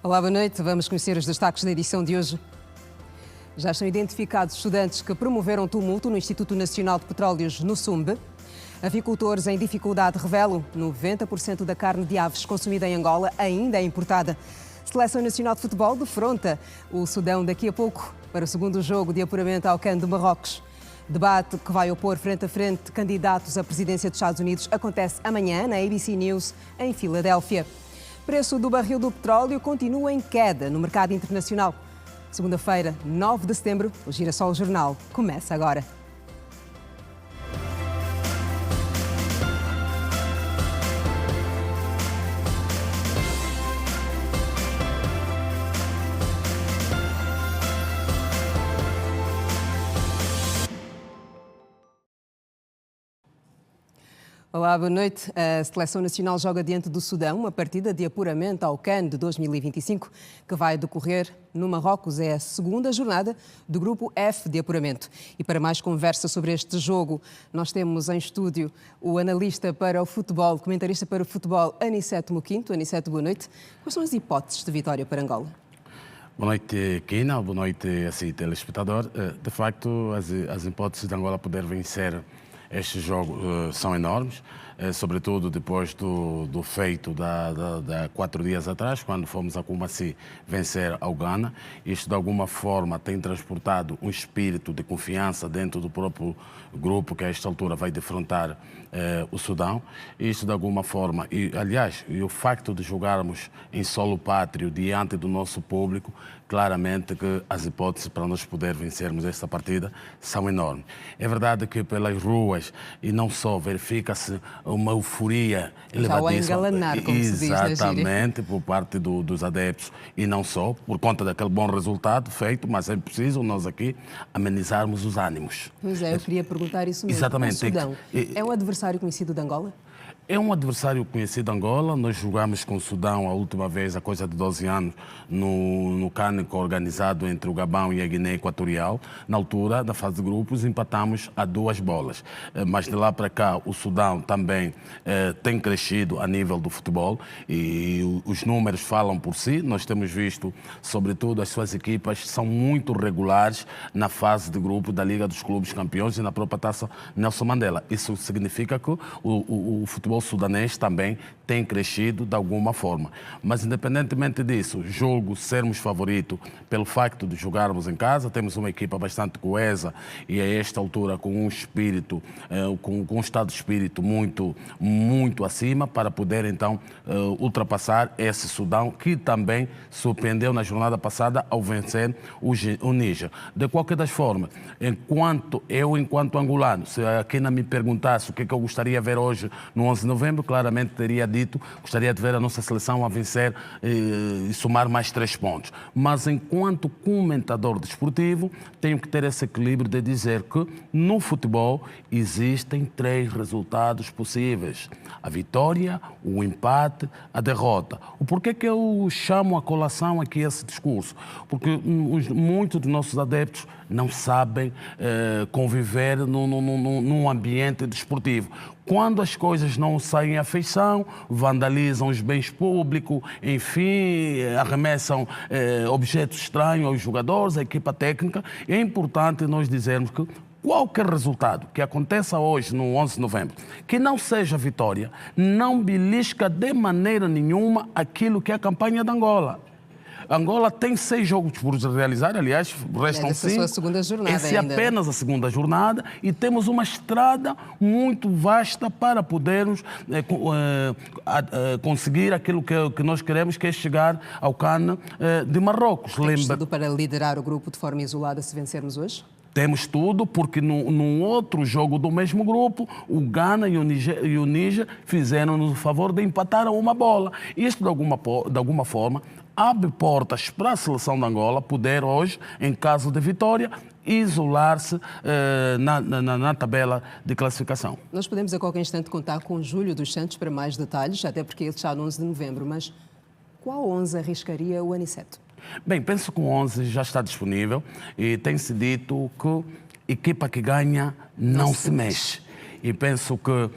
Olá, boa noite. Vamos conhecer os destaques da edição de hoje. Já estão identificados estudantes que promoveram tumulto no Instituto Nacional de Petróleos, no Sumbe. Avicultores em dificuldade revelam 90% da carne de aves consumida em Angola ainda é importada. Seleção Nacional de Futebol defronta o Sudão daqui a pouco para o segundo jogo de apuramento ao CAN de Marrocos. Debate que vai opor frente a frente candidatos à presidência dos Estados Unidos acontece amanhã na ABC News, em Filadélfia. Preço do barril do petróleo continua em queda no mercado internacional. Segunda-feira, 9 de setembro, o Girassol Jornal começa agora. Olá, boa noite. A Seleção Nacional joga diante do Sudão uma partida de apuramento ao CAN de 2025, que vai decorrer no Marrocos. É a segunda jornada do grupo F de apuramento. E para mais conversa sobre este jogo, nós temos em estúdio o analista para o futebol, comentarista para o futebol, Aniceto Moquinto. Aniceto, boa noite. Quais são as hipóteses de vitória para Angola? Boa noite, Kina. Boa noite, telespectador. De facto, as hipóteses de Angola poder vencer este jogo são enormes, sobretudo depois do feito de 4 dias atrás, quando fomos a Kumasi vencer ao Ghana. Isto, de alguma forma, tem transportado um espírito de confiança dentro do próprio grupo que, a esta altura, vai defrontar o Sudão. Isto, de alguma forma, e o facto de jogarmos em solo pátrio diante do nosso público, claramente que as hipóteses para nós poder vencermos esta partida são enormes. É verdade que pelas ruas, e não só, verifica-se uma euforia elevadíssima. Já o engalanar, como se diz na gíria. Exatamente, por parte dos adeptos, e não só, por conta daquele bom resultado feito, mas é preciso nós aqui amenizarmos os ânimos. Pois é, eu queria perguntar isso mesmo. Exatamente. O Sudão é um adversário conhecido de Angola? É um adversário conhecido de Angola. Nós jogamos com o Sudão a última vez, há coisa de 12 anos, no CAN organizado entre o Gabão e a Guiné Equatorial. Na altura da fase de grupos, empatamos a 2 bolas. Mas de lá para cá, o Sudão também tem crescido a nível do futebol e os números falam por si. Nós temos visto, sobretudo, as suas equipas são muito regulares na fase de grupo da Liga dos Clubes Campeões e na própria Taça Nelson Mandela. Isso significa que o futebol sudanês também tem crescido de alguma forma. Mas, independentemente disso, julgo sermos favorito pelo facto de jogarmos em casa. Temos uma equipa bastante coesa e, a esta altura, com um espírito, com um estado de espírito muito acima para poder, então, ultrapassar esse Sudão, que também surpreendeu na jornada passada ao vencer o Níger. De qualquer das formas, enquanto angolano, se a Kina me perguntasse o que eu gostaria de ver hoje no 11 de novembro, claramente teria dito, gostaria de ver a nossa seleção a vencer e somar mais 3 pontos. Mas, enquanto comentador desportivo, tenho que ter esse equilíbrio de dizer que no futebol existem 3 resultados possíveis: a vitória, o empate, a derrota. O porquê que eu chamo a colação aqui esse discurso? Porque muitos dos nossos adeptos não sabem conviver num ambiente desportivo. Quando as coisas não saem à feição, vandalizam os bens públicos, enfim, arremessam objetos estranhos aos jogadores, à equipa técnica. É importante nós dizermos que qualquer resultado que aconteça hoje, no 11 de novembro, que não seja vitória, não belisca de maneira nenhuma aquilo que é a campanha de Angola. Angola tem 6 jogos por realizar, aliás, restam 5. A segunda jornada Essa é ainda, apenas a segunda jornada e temos uma estrada muito vasta para podermos conseguir aquilo que nós queremos, que é chegar ao CAN de Marrocos. Temos tudo para liderar o grupo de forma isolada se vencermos hoje? Temos tudo, porque num outro jogo do mesmo grupo, o Ghana e o Níger fizeram-nos o favor de empatar a 1 bola. Isto, de alguma forma, abre portas para a seleção de Angola poder hoje, em caso de vitória, isolar-se na tabela de classificação. Nós podemos a qualquer instante contar com Júlio dos Santos para mais detalhes, até porque ele está no 11 de novembro, mas qual 11 arriscaria o Aniceto? Bem, penso que o 11 já está disponível e tem-se dito que equipa que ganha não se mexe. E penso que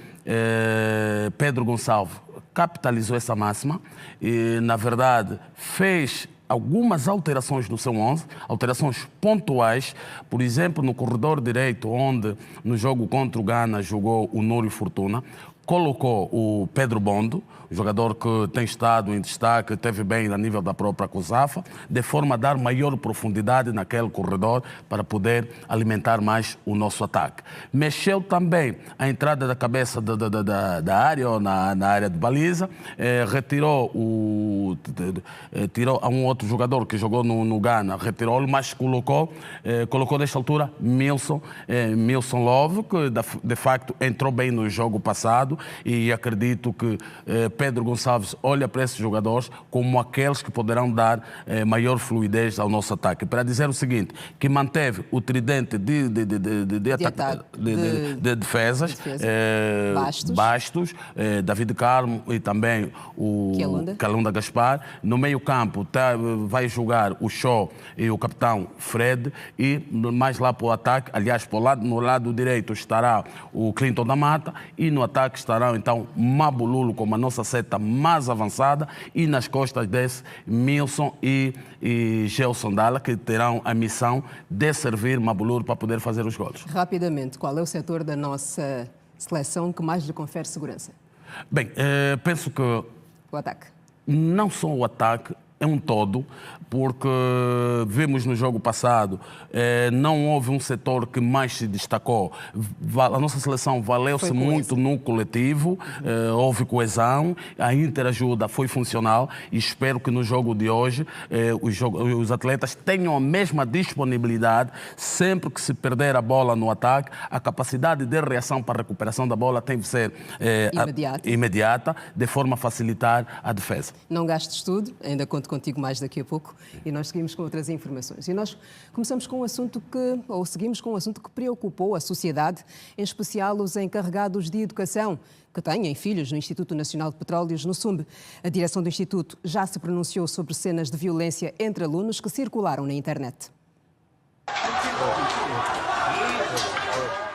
Pedro Gonçalves capitalizou essa máxima e, na verdade, fez algumas alterações no seu 11, alterações pontuais, por exemplo, no corredor direito, onde no jogo contra o Ghana jogou o Núrio Fortuna, colocou o Pedro Bondo, jogador que tem estado em destaque, teve bem a nível da própria COSAFA, de forma a dar maior profundidade naquele corredor para poder alimentar mais o nosso ataque. Mexeu também a entrada da cabeça da área, ou na área de baliza, retirou tirou a um outro jogador que jogou no Ghana, retirou-lo, mas colocou nesta altura Milson Love, que de facto entrou bem no jogo passado, e acredito que Pedro Gonçalves olha para esses jogadores como aqueles que poderão dar maior fluidez ao nosso ataque. Para dizer o seguinte, que manteve o tridente de defesas, Bastos, David Carmo e também o Kalunda Gaspar. No meio campo vai jogar o Shaw e o capitão Fred, e mais lá para o ataque, aliás, no lado direito estará o Clinton da Mata, e no ataque estarão então Mabululo como a nossa seta mais avançada, e nas costas desse Milson e Gelson Dalla, que terão a missão de servir Mabululo para poder fazer os golos. Rapidamente, qual é o setor da nossa seleção que mais lhe confere segurança? Bem, penso que o ataque. Não só o ataque, é um todo, porque vimos no jogo passado, não houve um setor que mais se destacou. A nossa seleção valeu-se muito no coletivo, houve coesão, a interajuda foi funcional, e espero que no jogo de hoje os atletas tenham a mesma disponibilidade. Sempre que se perder a bola no ataque, a capacidade de reação para a recuperação da bola tem que ser imediata, de forma a facilitar a defesa. Não gastes tudo, ainda conto contigo mais daqui a pouco, e nós seguimos com outras informações. E nós seguimos com um assunto que preocupou a sociedade, em especial os encarregados de educação, que têm filhos no Instituto Nacional de Petróleos, no SUMB. A direção do Instituto já se pronunciou sobre cenas de violência entre alunos que circularam na internet.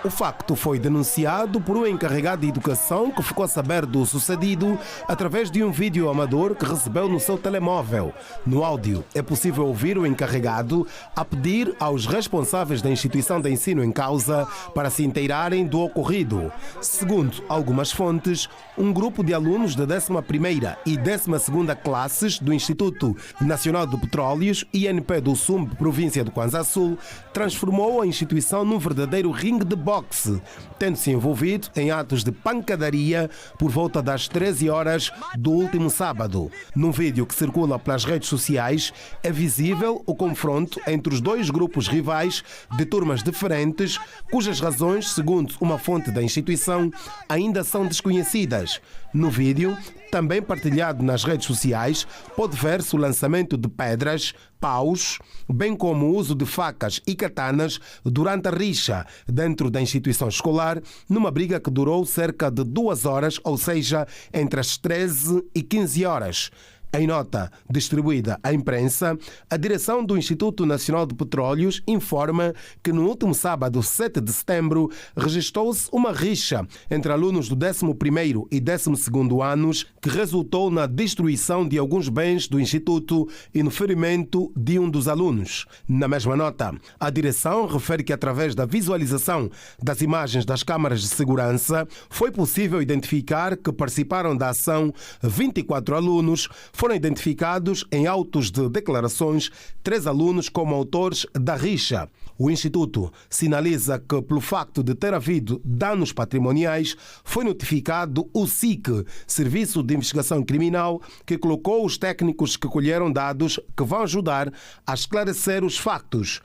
O facto foi denunciado por um encarregado de educação que ficou a saber do sucedido através de um vídeo amador que recebeu no seu telemóvel. No áudio, é possível ouvir o encarregado a pedir aos responsáveis da instituição de ensino em causa para se inteirarem do ocorrido. Segundo algumas fontes, um grupo de alunos da 11ª e 12ª classes do Instituto Nacional de Petróleos, INP do SUMB, província do Kwanza Sul, transformou a instituição num verdadeiro ringue de boxe, tendo-se envolvido em atos de pancadaria por volta das 13 horas do último sábado. Num vídeo que circula pelas redes sociais, é visível o confronto entre os dois grupos rivais de turmas diferentes, cujas razões, segundo uma fonte da instituição, ainda são desconhecidas. No vídeo, também partilhado nas redes sociais, pode ver-se o lançamento de pedras, paus, bem como o uso de facas e katanas durante a rixa dentro da instituição escolar, numa briga que durou cerca de 2 horas, ou seja, entre as 13 e 15 horas. Em nota distribuída à imprensa, a direção do Instituto Nacional de Petróleos informa que no último sábado, 7 de setembro, registrou-se uma rixa entre alunos do 11º e 12º anos que resultou na destruição de alguns bens do Instituto e no ferimento de um dos alunos. Na mesma nota, a direção refere que através da visualização das imagens das câmaras de segurança foi possível identificar que participaram da ação 24 alunos. Foram identificados em autos de declarações 3 alunos como autores da rixa. O Instituto sinaliza que, pelo facto de ter havido danos patrimoniais, foi notificado o SIC, Serviço de Investigação Criminal, que colocou os técnicos que colheram dados que vão ajudar a esclarecer os factos.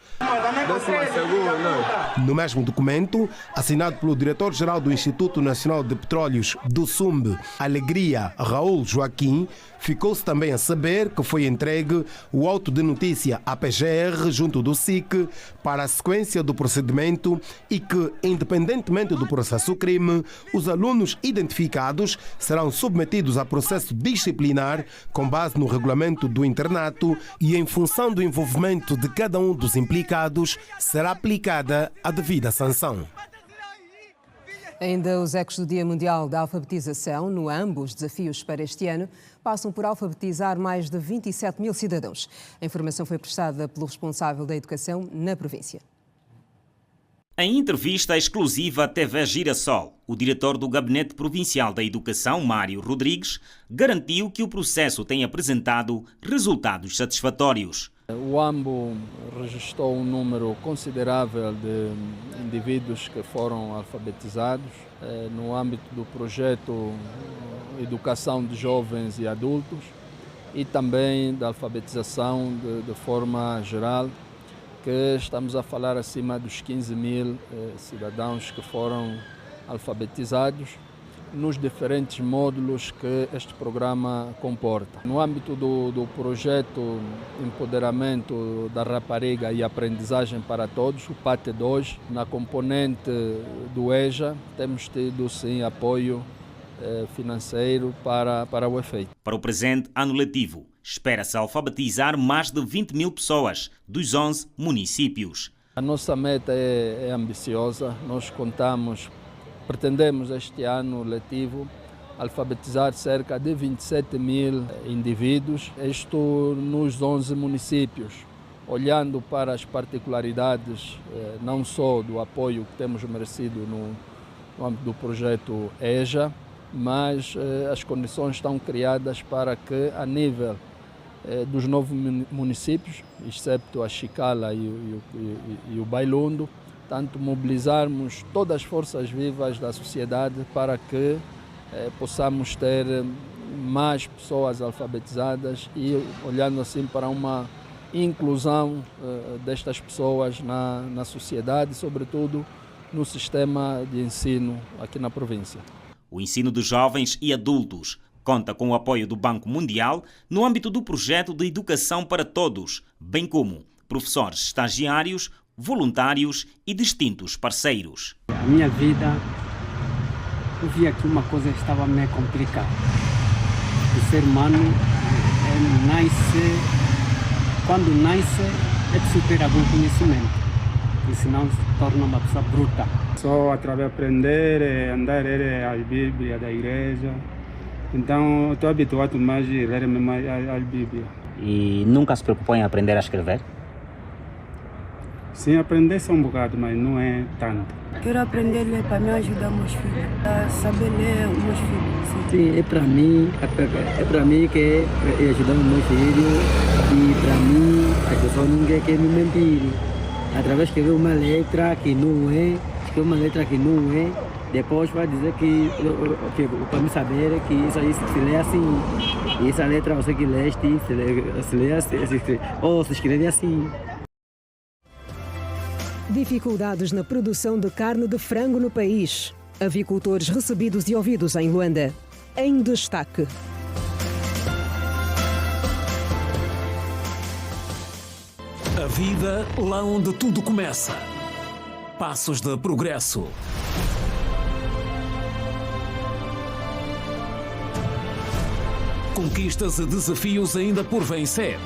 No mesmo documento, assinado pelo diretor-geral do Instituto Nacional de Petróleos do SUMB, Alegria Raul Joaquim, ficou-se também a saber que foi entregue o auto de notícia à PGR junto do SIC para a sequência do procedimento e que, independentemente do processo crime, os alunos identificados serão submetidos a processo disciplinar com base no regulamento do internato e, em função do envolvimento de cada um dos implicados, será aplicada a devida sanção. Ainda os ecos do Dia Mundial da Alfabetização, no AMBO, os desafios para este ano passam por alfabetizar mais de 27 mil cidadãos. A informação foi prestada pelo responsável da educação na província. Em entrevista exclusiva à TV Girassol, o diretor do Gabinete Provincial da Educação, Mário Rodrigues, garantiu que o processo tem apresentado resultados satisfatórios. O AMBO registrou um número considerável de indivíduos que foram alfabetizados no âmbito do projeto Educação de Jovens e Adultos e também da alfabetização de forma geral, que estamos a falar acima dos 15 mil cidadãos que foram alfabetizados nos diferentes módulos que este programa comporta. No âmbito do projeto Empoderamento da Rapariga e Aprendizagem para Todos, o PAT2, na componente do EJA, temos tido sim apoio financeiro para o efeito. Para o presente ano letivo, espera-se alfabetizar mais de 20 mil pessoas dos 11 municípios. A nossa meta é ambiciosa, nós pretendemos este ano letivo alfabetizar cerca de 27 mil indivíduos, isto nos 11 municípios, olhando para as particularidades não só do apoio que temos merecido no âmbito do projeto EJA, mas as condições estão criadas para que, a nível dos 9 municípios, excepto a Chicala e o Bailundo, tanto mobilizarmos todas as forças vivas da sociedade para que possamos ter mais pessoas alfabetizadas e olhando assim para uma inclusão destas pessoas na sociedade, sobretudo no sistema de ensino aqui na província. O ensino de jovens e adultos conta com o apoio do Banco Mundial no âmbito do projeto de Educação para Todos, bem como professores estagiários, voluntários e distintos parceiros. A minha vida, eu via que uma coisa estava meio complicada. O ser humano quando nasce, é preciso ter algum conhecimento, e senão se torna uma pessoa bruta. Só através de aprender, andar a Bíblia da igreja. Então, estou habituado mais a ler mesmo a Bíblia. E nunca se preocupou em aprender a escrever? Sim, aprender só um bocado, mas não é tanto. Quero aprender a ler para me ajudar meus filhos, a saber ler os meus filhos. Sim, é para mim que é ajudar os meus filhos, e para mim as pessoas não querem me mentir. Através de escrever uma letra que não é, depois vai dizer que para me saber que isso aí se lê assim, e essa letra você que leste, se lê assim, ou se escreve assim. Dificuldades na produção de carne de frango no país. Avicultores recebidos e ouvidos em Luanda. Em destaque. A vida lá onde tudo começa. Passos de progresso. Conquistas e desafios ainda por vencer.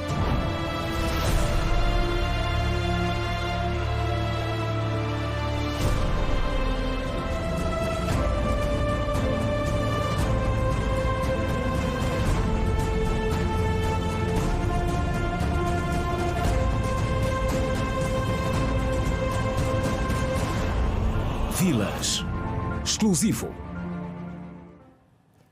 Vilas. Exclusivo.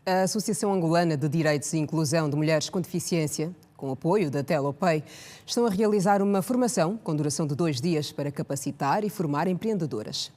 A Associação Angolana de Direitos e Inclusão de Mulheres com Deficiência, com apoio da Telopay, estão a realizar uma formação com duração de 2 dias para capacitar e formar empreendedoras.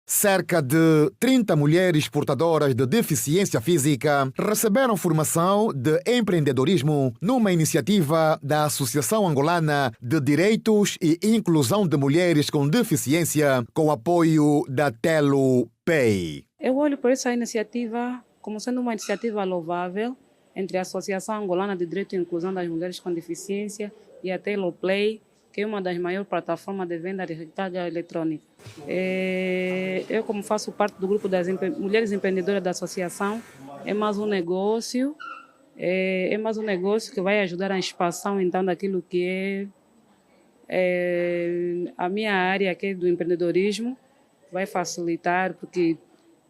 Cerca de 30 mulheres portadoras de deficiência física receberam formação de empreendedorismo numa iniciativa da Associação Angolana de Direitos e Inclusão de Mulheres com Deficiência, com apoio da Telopay. Eu olho por essa iniciativa como sendo uma iniciativa louvável entre a Associação Angolana de Direitos e Inclusão das Mulheres com Deficiência e a Telopay, que é uma das maiores plataformas de venda de retalho eletrônica. Eu, como faço parte do grupo das mulheres empreendedoras da associação, é mais um negócio que vai ajudar na expansão então daquilo que é a minha área, que é do empreendedorismo, vai facilitar, porque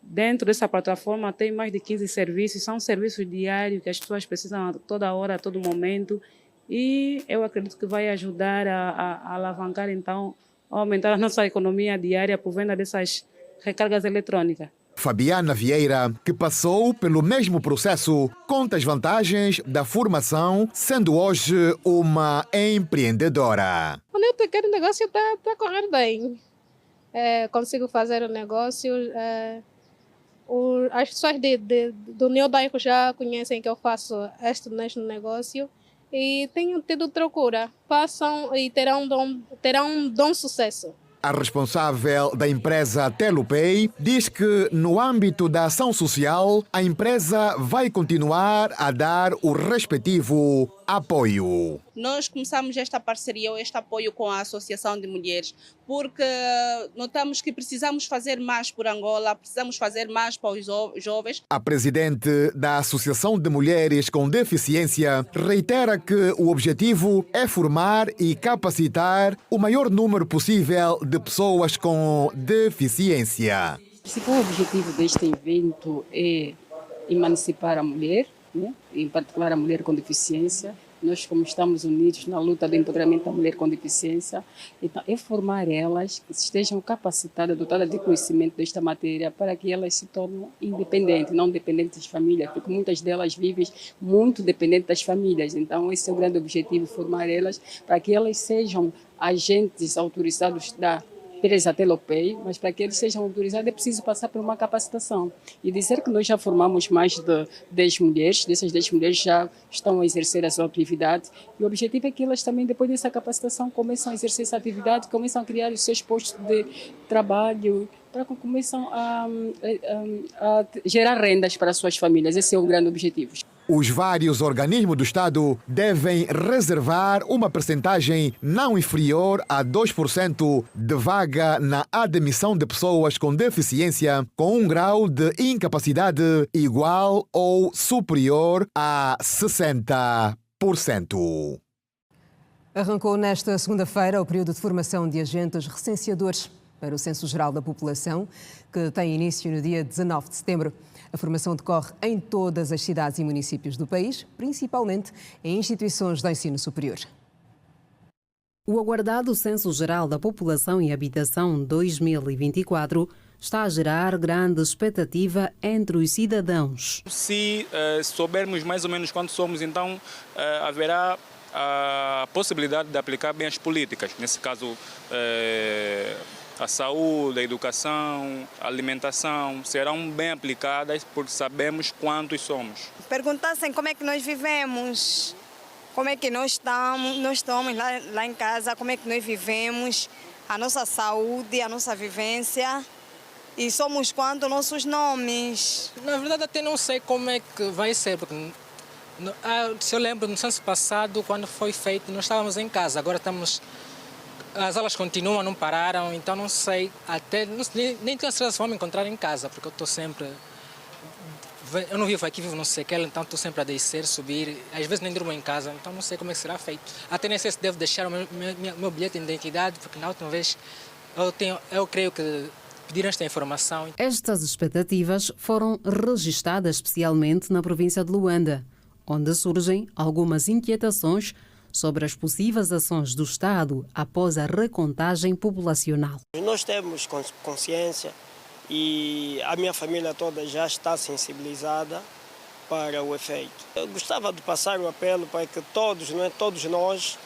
dentro dessa plataforma tem mais de 15 serviços, são serviços diários que as pessoas precisam a toda hora, a todo momento, e eu acredito que vai ajudar a alavancar, então, a aumentar a nossa economia diária por venda dessas recargas eletrônicas. Fabiana Vieira, que passou pelo mesmo processo, conta as vantagens da formação, sendo hoje uma empreendedora. Quando eu tenho negócio, está correndo bem. Consigo fazer o negócio. As pessoas do meu bairro já conhecem que eu faço neste negócio e tenho tido procura. Passam e terão um bom sucesso. A responsável da empresa Telopay diz que, no âmbito da ação social, a empresa vai continuar a dar o respectivo apoio. Nós começamos esta parceria, este apoio com a Associação de Mulheres, porque notamos que precisamos fazer mais por Angola, precisamos fazer mais para os jovens. A presidente da Associação de Mulheres com Deficiência reitera que o objetivo é formar e capacitar o maior número possível de pessoas com deficiência. O principal objetivo deste evento é emancipar a mulher, né? Em particular a mulher com deficiência. Nós, como estamos unidos na luta do empoderamento da mulher com deficiência, então é formar elas que estejam capacitadas, dotadas de conhecimento desta matéria, para que elas se tornem independentes, não dependentes das famílias, porque muitas delas vivem muito dependentes das famílias. Então esse é o grande objetivo, formar elas para que elas sejam agentes autorizados da empresa Telopay, mas para que eles sejam autorizados é preciso passar por uma capacitação. E dizer que nós já formamos mais de 10 mulheres, dessas 10 mulheres já estão a exercer a sua atividade, e o objetivo é que elas também, depois dessa capacitação, começam a exercer essa atividade, começam a criar os seus postos de trabalho, para que começam a gerar rendas para as suas famílias. Esse é o grande objetivo. Os vários organismos do Estado devem reservar uma percentagem não inferior a 2% de vaga na admissão de pessoas com deficiência com um grau de incapacidade igual ou superior a 60%. Arrancou nesta segunda-feira o período de formação de agentes recenseadores para o Censo Geral da População, que tem início no dia 19 de setembro. A formação decorre em todas as cidades e municípios do país, principalmente em instituições de ensino superior. O aguardado Censo Geral da População e Habitação 2024 está a gerar grande expectativa entre os cidadãos. Se soubermos mais ou menos quantos somos, então haverá a possibilidade de aplicar bem as políticas. Nesse caso, a saúde, a educação, a alimentação serão bem aplicadas porque sabemos quantos somos. Perguntassem como é que nós vivemos, como é que nós estamos lá em casa, como é que nós vivemos, a nossa saúde, a nossa vivência e somos quantos nossos nomes. Na verdade até não sei como é que vai ser, porque se eu lembro no censo passado, quando foi feito, nós estávamos em casa, agora estamos... As aulas continuam, não pararam, então não sei, nem tenho certeza se vão me encontrar em casa, porque eu estou sempre... Eu não vivo aqui, vivo no Sequel, então estou sempre a descer, subir, às vezes nem durmo em casa, então não sei como é que será feito. Até nem sei se devo deixar o meu bilhete de identidade, porque na última vez eu creio que pediram esta informação. Estas expectativas foram registadas especialmente na província de Luanda, onde surgem algumas inquietações sobre as possíveis ações do Estado após a recontagem populacional. Nós temos consciência e a minha família toda já está sensibilizada para o efeito. Eu gostava de passar o apelo para que todos nós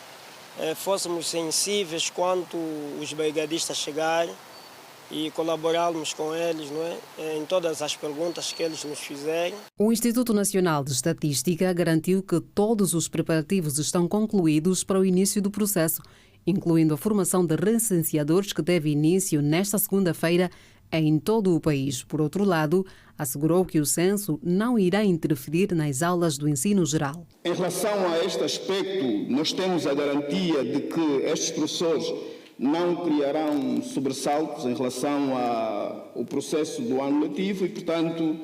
fôssemos sensíveis quando os brigadistas chegarem e colaborarmos com eles, em todas as perguntas que eles nos fizerem. O Instituto Nacional de Estatística garantiu que todos os preparativos estão concluídos para o início do processo, incluindo a formação de recenseadores que teve início nesta segunda-feira em todo o país. Por outro lado, assegurou que o censo não irá interferir nas aulas do ensino geral. Em relação a este aspecto, nós temos a garantia de que estes professores não criarão sobressaltos em relação ao processo do ano letivo e, portanto,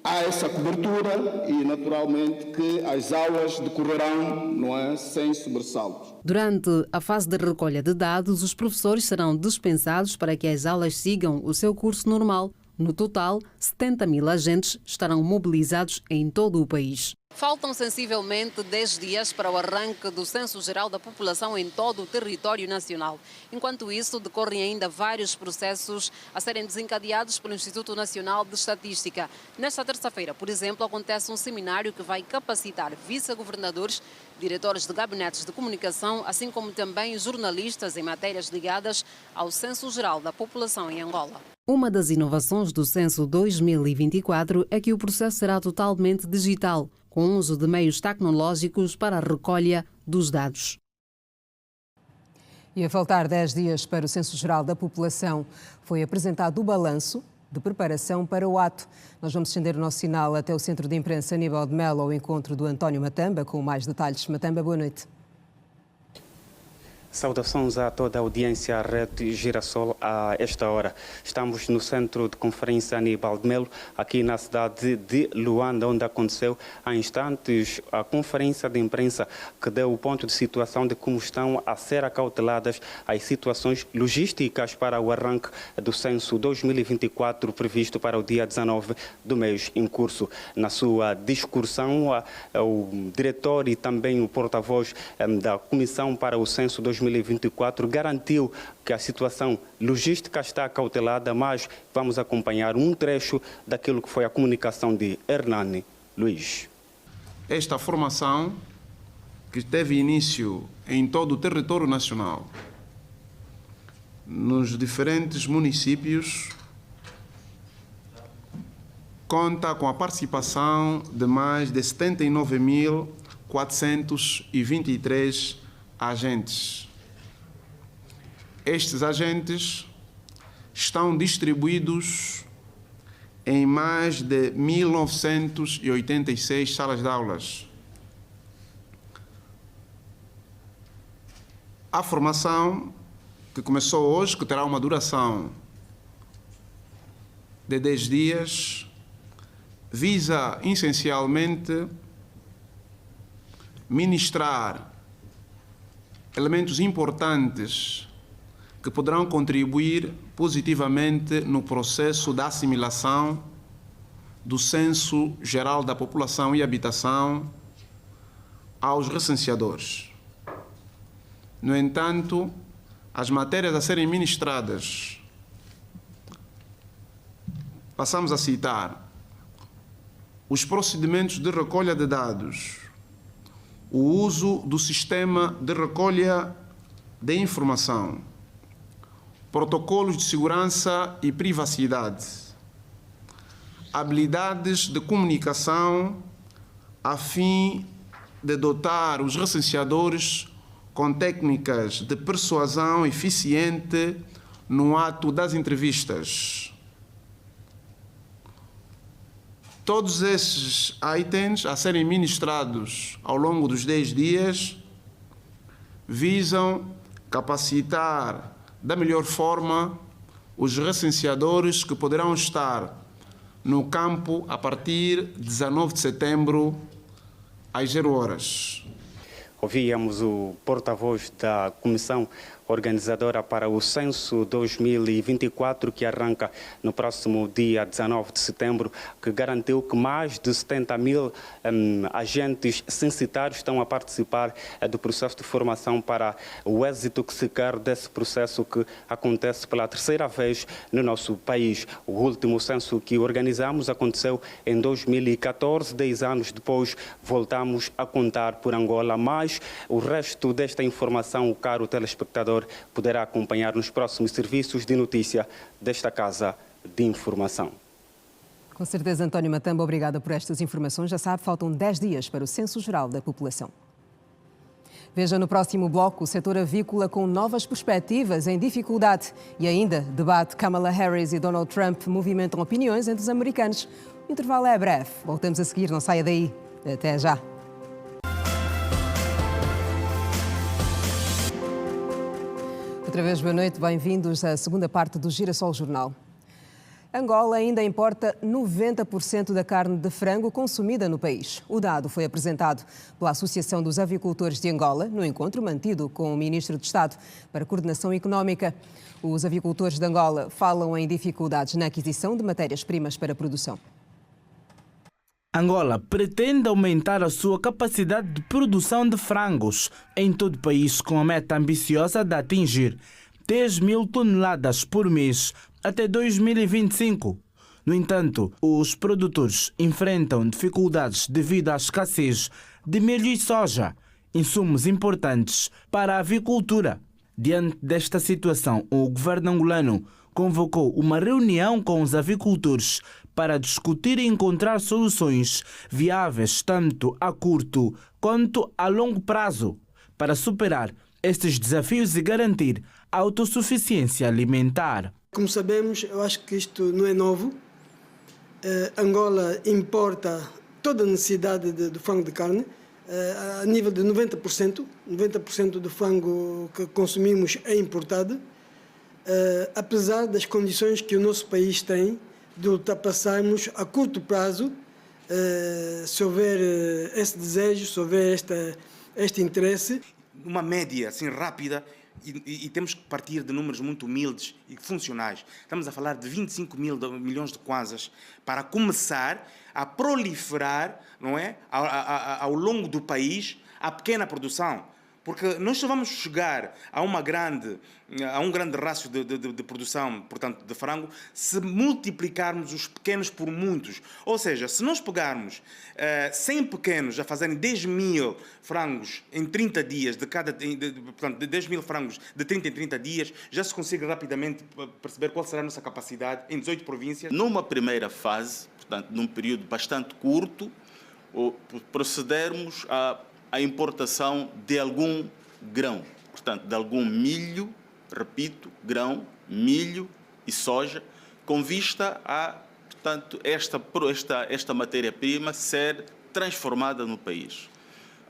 há essa cobertura e, naturalmente, que as aulas decorrerão, sem sobressaltos. Durante a fase de recolha de dados, os professores serão dispensados para que as aulas sigam o seu curso normal. No total, 70 mil agentes estarão mobilizados em todo o país. Faltam sensivelmente 10 dias para o arranque do Censo Geral da População em todo o território nacional. Enquanto isso, decorrem ainda vários processos a serem desencadeados pelo Instituto Nacional de Estatística. Nesta terça-feira, por exemplo, acontece um seminário que vai capacitar vice-governadores, diretores de gabinetes de comunicação, assim como também jornalistas em matérias ligadas ao Censo Geral da População em Angola. Uma das inovações do Censo 2024 é que o processo será totalmente digital, com o uso de meios tecnológicos para a recolha dos dados. E a faltar 10 dias para o Censo Geral da População, foi apresentado o balanço de preparação para o ato. Nós vamos estender o nosso sinal até o Centro de Imprensa Aníbal de Melo ao encontro do António Matamba, com mais detalhes. Matamba, boa noite. Saudações a toda a audiência à Rede Girassol a esta hora. Estamos no Centro de Conferência Aníbal de Melo, aqui na cidade de Luanda, onde aconteceu há instantes a conferência de imprensa que deu o ponto de situação de como estão a ser acauteladas as situações logísticas para o arranque do Censo 2024 previsto para o dia 19 do mês em curso. Na sua discursão, o diretor e também o porta-voz da Comissão para o Censo 2024 garantiu que a situação logística está acautelada, mas vamos acompanhar um trecho daquilo que foi a comunicação de Hernani Luiz. Esta formação, que teve início em todo o território nacional, nos diferentes municípios, conta com a participação de mais de 79.423 agentes. Estes agentes estão distribuídos em mais de 1.986 salas de aulas. A formação, que começou hoje, que terá uma duração de 10 dias, visa essencialmente ministrar elementos importantes que poderão contribuir positivamente no processo da assimilação do Censo Geral da População e Habitação aos recenseadores. No entanto, as matérias a serem ministradas, passamos a citar os procedimentos de recolha de dados, o uso do sistema de recolha de informação, protocolos de segurança e privacidade, habilidades de comunicação a fim de dotar os recenseadores com técnicas de persuasão eficiente no ato das entrevistas. Todos esses itens a serem ministrados ao longo dos 10 dias visam capacitar da melhor forma os recenseadores que poderão estar no campo a partir de 19 de setembro às 0 horas. Ouvíamos o porta-voz da Comissão Organizadora para o Censo 2024, que arranca no próximo dia 19 de setembro, que garantiu que mais de 70 mil agentes censitários estão a participar do processo de formação para o êxito que se quer desse processo que acontece pela terceira vez no nosso país. O último censo que organizamos aconteceu em 2014, 10 anos depois voltamos a contar por Angola, mas o resto desta informação, o caro telespectador, poderá acompanhar nos próximos serviços de notícia desta Casa de Informação. Com certeza, António Matamba, obrigada por estas informações. Já sabe, faltam 10 dias para o Censo Geral da População. Veja no próximo bloco o setor avícola com novas perspectivas em dificuldade. E ainda, debate Kamala Harris e Donald Trump movimentam opiniões entre os americanos. O intervalo é breve. Voltamos a seguir, não saia daí. Até já. Outra vez, boa noite, bem-vindos à segunda parte do Girassol Jornal. Angola ainda importa 90% da carne de frango consumida no país. O dado foi apresentado pela Associação dos Avicultores de Angola, no encontro mantido com o Ministro de Estado para a Coordenação Económica. Os avicultores de Angola falam em dificuldades na aquisição de matérias-primas para a produção. Angola pretende aumentar a sua capacidade de produção de frangos em todo o país, com a meta ambiciosa de atingir 10 mil toneladas por mês até 2025. No entanto, os produtores enfrentam dificuldades devido à escassez de milho e soja, insumos importantes para a avicultura. Diante desta situação, o governo angolano convocou uma reunião com os avicultores para discutir e encontrar soluções viáveis tanto a curto quanto a longo prazo para superar estes desafios e garantir a autossuficiência alimentar. Como sabemos, eu acho que isto não é novo. Angola importa toda a necessidade de frango de carne, a nível de 90%. 90% do frango que consumimos é importado, apesar das condições que o nosso país tem de ultrapassarmos a curto prazo, se houver esse desejo, se houver este interesse. Uma média assim rápida, e temos que partir de números muito humildes e funcionais. Estamos a falar de 25 milhões de kwanzas para começar a proliferar, não é, ao longo do país, a pequena produção. Porque nós só vamos chegar a um grande rácio de produção, portanto, de frango, se multiplicarmos os pequenos por muitos. Ou seja, se nós pegarmos 100 pequenos a fazerem 10 mil frangos em 30 dias, portanto, 10 mil frangos de 30 em 30 dias, já se consegue rapidamente perceber qual será a nossa capacidade em 18 províncias. Numa primeira fase, portanto, num período bastante curto, procedermos a importação de algum grão, portanto, de algum milho, repito, grão, milho e soja, com vista a, portanto, esta matéria-prima ser transformada no país.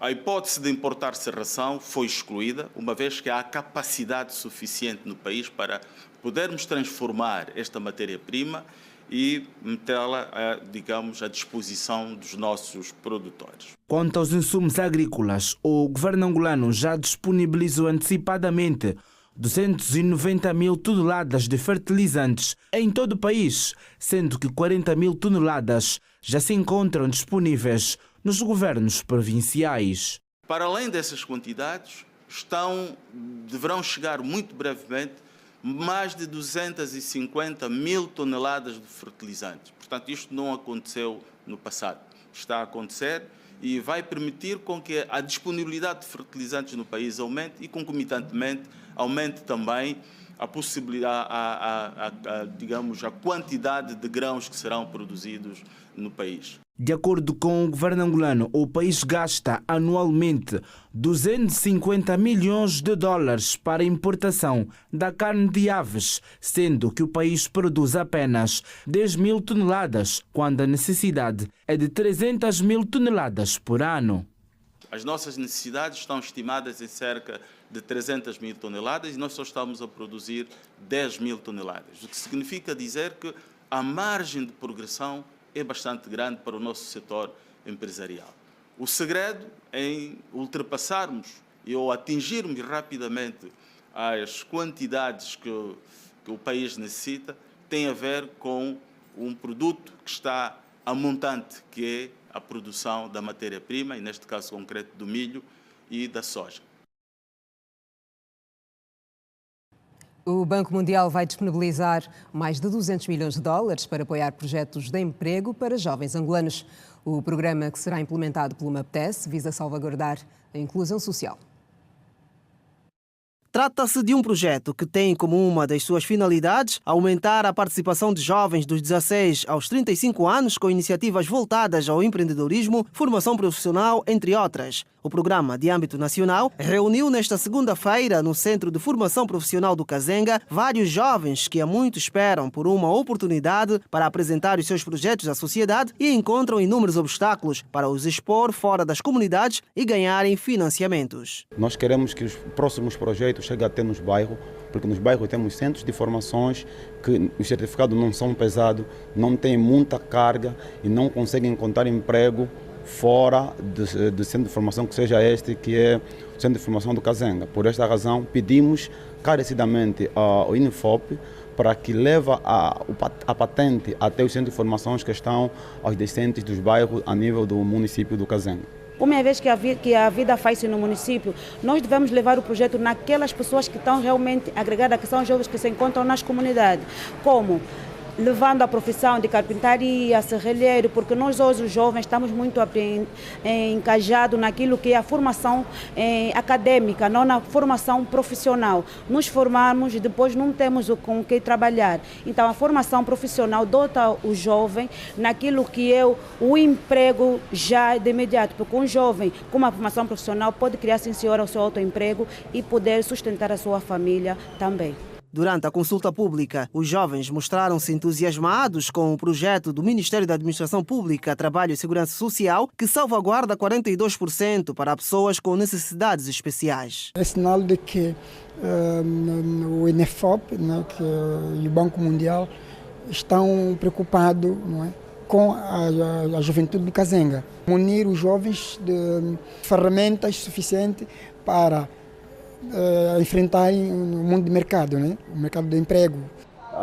A hipótese de importar serração foi excluída, uma vez que há capacidade suficiente no país para podermos transformar esta matéria-prima e metê-la, digamos, à disposição dos nossos produtores. Quanto aos insumos agrícolas, o governo angolano já disponibilizou antecipadamente 290 mil toneladas de fertilizantes em todo o país, sendo que 40 mil toneladas já se encontram disponíveis nos governos provinciais. Para além dessas quantidades, deverão chegar muito brevemente mais de 250 mil toneladas de fertilizantes. Portanto, isto não aconteceu no passado. Está a acontecer e vai permitir com que a disponibilidade de fertilizantes no país aumente e, concomitantemente, aumente também a possibilidade, digamos, a quantidade de grãos que serão produzidos no país. De acordo com o governo angolano, o país gasta anualmente 250 milhões de dólares para a importação da carne de aves, sendo que o país produz apenas 10 mil toneladas, quando a necessidade é de 300 mil toneladas por ano. As nossas necessidades estão estimadas em cerca de 300 mil toneladas e nós só estamos a produzir 10 mil toneladas, o que significa dizer que a margem de progressão é bastante grande para o nosso setor empresarial. O segredo em ultrapassarmos ou atingirmos rapidamente as quantidades que o país necessita tem a ver com um produto que está a montante, que é a produção da matéria-prima, e neste caso concreto do milho e da soja. O Banco Mundial vai disponibilizar mais de 200 milhões de dólares para apoiar projetos de emprego para jovens angolanos. O programa, que será implementado pelo MAPTES, visa salvaguardar a inclusão social. Trata-se de um projeto que tem como uma das suas finalidades aumentar a participação de jovens dos 16 aos 35 anos com iniciativas voltadas ao empreendedorismo, formação profissional, entre outras. O programa de âmbito nacional reuniu nesta segunda-feira, no Centro de Formação Profissional do Kazenga, vários jovens que há muito esperam por uma oportunidade para apresentar os seus projetos à sociedade e encontram inúmeros obstáculos para os expor fora das comunidades e ganharem financiamentos. Nós queremos que os próximos projetos cheguem até nos bairros, porque nos bairros temos centros de formações que os certificados não são pesados, não têm muita carga e não conseguem encontrar emprego fora do centro de formação que seja este, que é o centro de formação do Kazenga. Por esta razão, pedimos carecidamente ao INEFOP para que leve a patente até os centros de formações que estão aos decentes dos bairros a nível do município do Kazenga. Uma vez que a vida faz-se no município, nós devemos levar o projeto naquelas pessoas que estão realmente agregadas, que são jovens que se encontram nas comunidades, como levando a profissão de carpintaria, serralheiro, porque nós hoje os jovens estamos muito encajados naquilo que é a formação acadêmica, não na formação profissional. Nos formamos e depois não temos com o que trabalhar. Então a formação profissional dota o jovem naquilo que é o emprego já de imediato, porque um jovem com uma formação profissional pode criar, sim senhora, o seu autoemprego e poder sustentar a sua família também. Durante a consulta pública, os jovens mostraram-se entusiasmados com o projeto do Ministério da Administração Pública, Trabalho e Segurança Social, que salvaguarda 42% para pessoas com necessidades especiais. É sinal de que o INEFOP, e o Banco Mundial estão preocupados, com a juventude do Kazenga. Munir os jovens de ferramentas suficientes para enfrentarem o mundo de mercado, o mercado de emprego.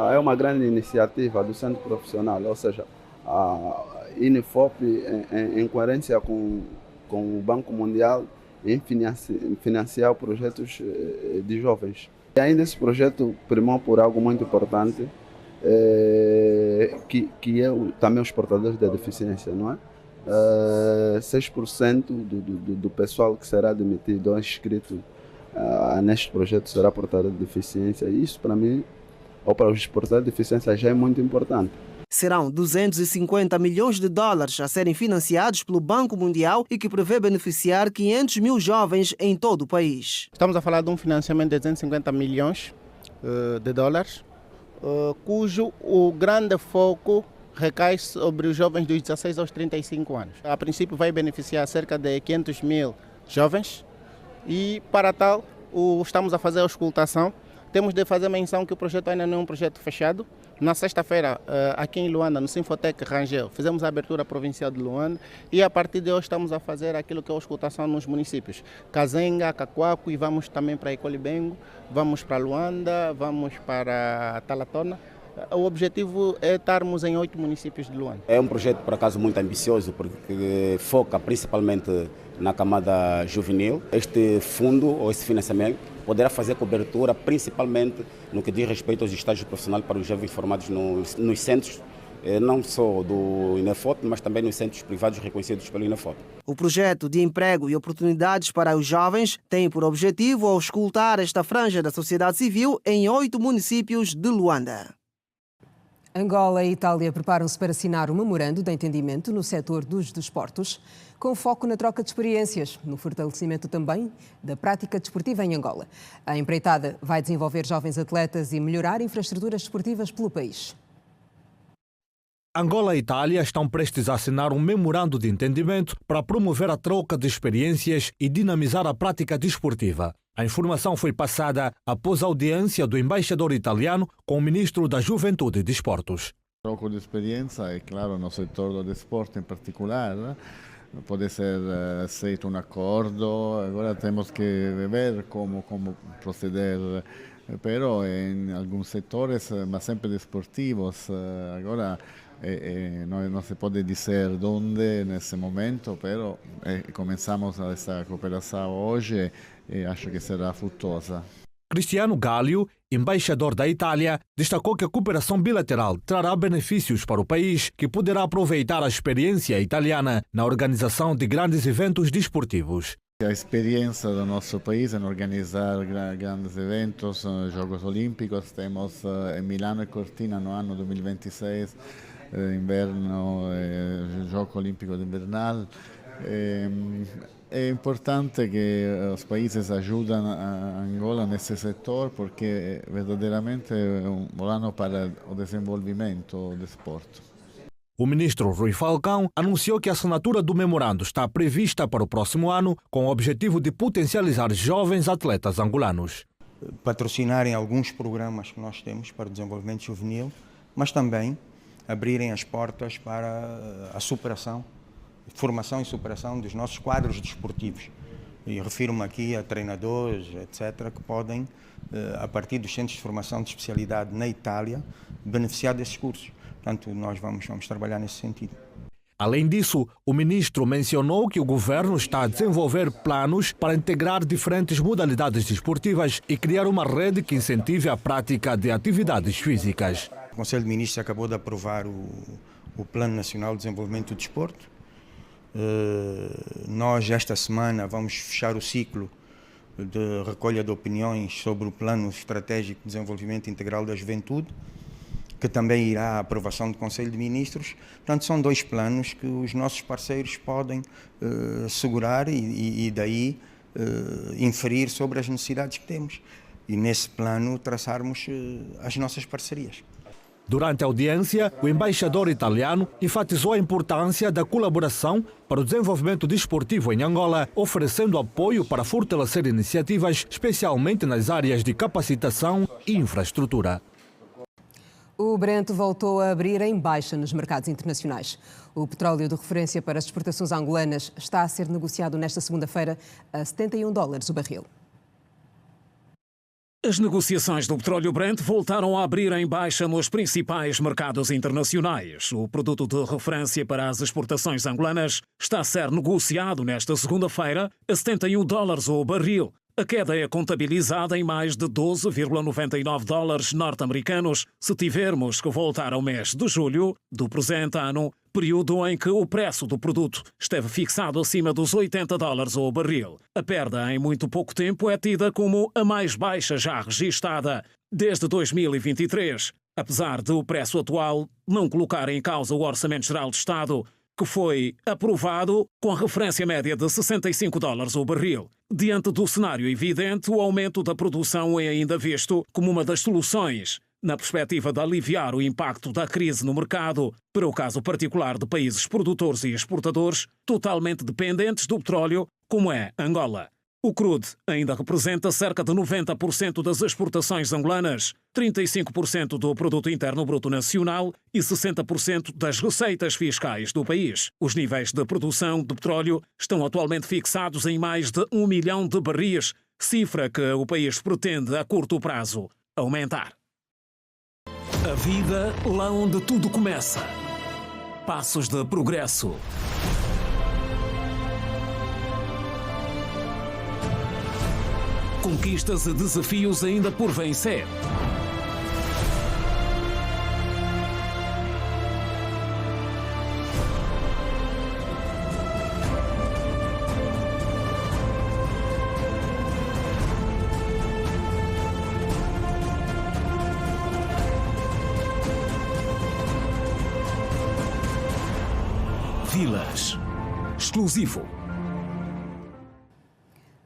É uma grande iniciativa do centro profissional, ou seja, a INEFOP, em coerência com o Banco Mundial, em financiar projetos de jovens. E ainda esse projeto primou por algo muito importante, que é também os portadores da deficiência, não é? 6% do pessoal que será admitido ou inscrito neste projeto será portador de deficiência, e isso para mim, ou para os portadores de deficiência, já é muito importante. Serão 250 milhões de dólares a serem financiados pelo Banco Mundial e que prevê beneficiar 500 mil jovens em todo o país. Estamos a falar de um financiamento de 250 milhões de dólares, cujo o grande foco recai sobre os jovens dos 16 aos 35 anos. A princípio vai beneficiar cerca de 500 mil jovens. E para tal, estamos a fazer a auscultação. Temos de fazer menção que o projeto ainda não é um projeto fechado. Na sexta-feira, aqui em Luanda, no Sinfotec Rangel, fizemos a abertura provincial de Luanda e a partir de hoje estamos a fazer aquilo que é a auscultação nos municípios. Kazenga, Cacoaco, e vamos também para Icolibengo, vamos para Luanda, vamos para Talatona. O objetivo é estarmos em 8 municípios de Luanda. É um projeto, por acaso, muito ambicioso, porque foca principalmente na camada juvenil. Este fundo, ou esse financiamento, poderá fazer cobertura principalmente no que diz respeito aos estágios profissionais para os jovens formados nos centros, não só do INEFOP, mas também nos centros privados reconhecidos pelo INEFOP. O projeto de emprego e oportunidades para os jovens tem por objetivo auscultar esta franja da sociedade civil em 8 municípios de Luanda. Angola e Itália preparam-se para assinar um memorando de entendimento no setor dos desportos, com foco na troca de experiências, no fortalecimento também da prática desportiva em Angola. A empreitada vai desenvolver jovens atletas e melhorar infraestruturas desportivas pelo país. Angola e Itália estão prestes a assinar um memorando de entendimento para promover a troca de experiências e dinamizar a prática desportiva. A informação foi passada após a audiência do embaixador italiano com o ministro da Juventude e Desportos. Troca de experiência, é claro, no setor do desporto em particular, pode ser aceito um acordo. Agora temos que ver como proceder, pero em alguns setores, mas sempre desportivos, agora não se pode dizer onde nesse momento, pero começamos essa cooperação hoje e acho que será frutuosa. Cristiano Gallio, embaixador da Itália, destacou que a cooperação bilateral trará benefícios para o país, que poderá aproveitar a experiência italiana na organização de grandes eventos desportivos. A experiência do nosso país em organizar grandes eventos, Jogos Olímpicos, temos em Milano e Cortina no ano 2026, inverno, Jogo Olímpico Invernal. É importante que os países ajudem a Angola nesse setor, porque verdadeiramente é um ano para o desenvolvimento do desporto. O ministro Rui Falcão anunciou que a assinatura do memorando está prevista para o próximo ano, com o objetivo de potencializar jovens atletas angolanos. patrocinarem alguns programas que nós temos para o desenvolvimento juvenil, mas também abrirem as portas para a superação, formação e superação dos nossos quadros desportivos. E refiro-me aqui a treinadores, etc., que podem, a partir dos centros de formação de especialidade na Itália, beneficiar desses cursos. Portanto, nós vamos trabalhar nesse sentido. Além disso, o ministro mencionou que o governo está a desenvolver planos para integrar diferentes modalidades desportivas e criar uma rede que incentive a prática de atividades físicas. O Conselho de Ministros acabou de aprovar o Plano Nacional de Desenvolvimento do Desporto. Nós, esta semana, vamos fechar o ciclo de recolha de opiniões sobre o Plano Estratégico de Desenvolvimento Integral da Juventude, que também irá à aprovação do Conselho de Ministros. Portanto, são dois planos que os nossos parceiros podem segurar e daí inferir sobre as necessidades que temos. E nesse plano traçarmos as nossas parcerias. Durante a audiência, o embaixador italiano enfatizou a importância da colaboração para o desenvolvimento desportivo em Angola, oferecendo apoio para fortalecer iniciativas, especialmente nas áreas de capacitação e infraestrutura. O Brent voltou a abrir em baixa nos mercados internacionais. O petróleo de referência para as exportações angolanas está a ser negociado nesta segunda-feira a $71 o barril. As negociações do petróleo Brent voltaram a abrir em baixa nos principais mercados internacionais. O produto de referência para as exportações angolanas está a ser negociado nesta segunda-feira a $71 o barril. A queda é contabilizada em mais de $12,99 norte-americanos, se tivermos que voltar ao mês de julho do presente ano, período em que o preço do produto esteve fixado acima dos $80 o barril. A perda em muito pouco tempo é tida como a mais baixa já registada desde 2023, apesar de o preço atual não colocar em causa o Orçamento Geral do Estado, que foi aprovado com a referência média de $65 o barril. Diante do cenário evidente, o aumento da produção é ainda visto como uma das soluções, na perspectiva de aliviar o impacto da crise no mercado, para o caso particular de países produtores e exportadores totalmente dependentes do petróleo, como é Angola. O crude ainda representa cerca de 90% das exportações angolanas, 35% do produto interno bruto nacional e 60% das receitas fiscais do país. Os níveis de produção de petróleo estão atualmente fixados em mais de 1 milhão de barris, cifra que o país pretende a curto prazo aumentar. A vida lá onde tudo começa. Passos de progresso. Conquistas e desafios ainda por vencer. Vilas. Exclusivo.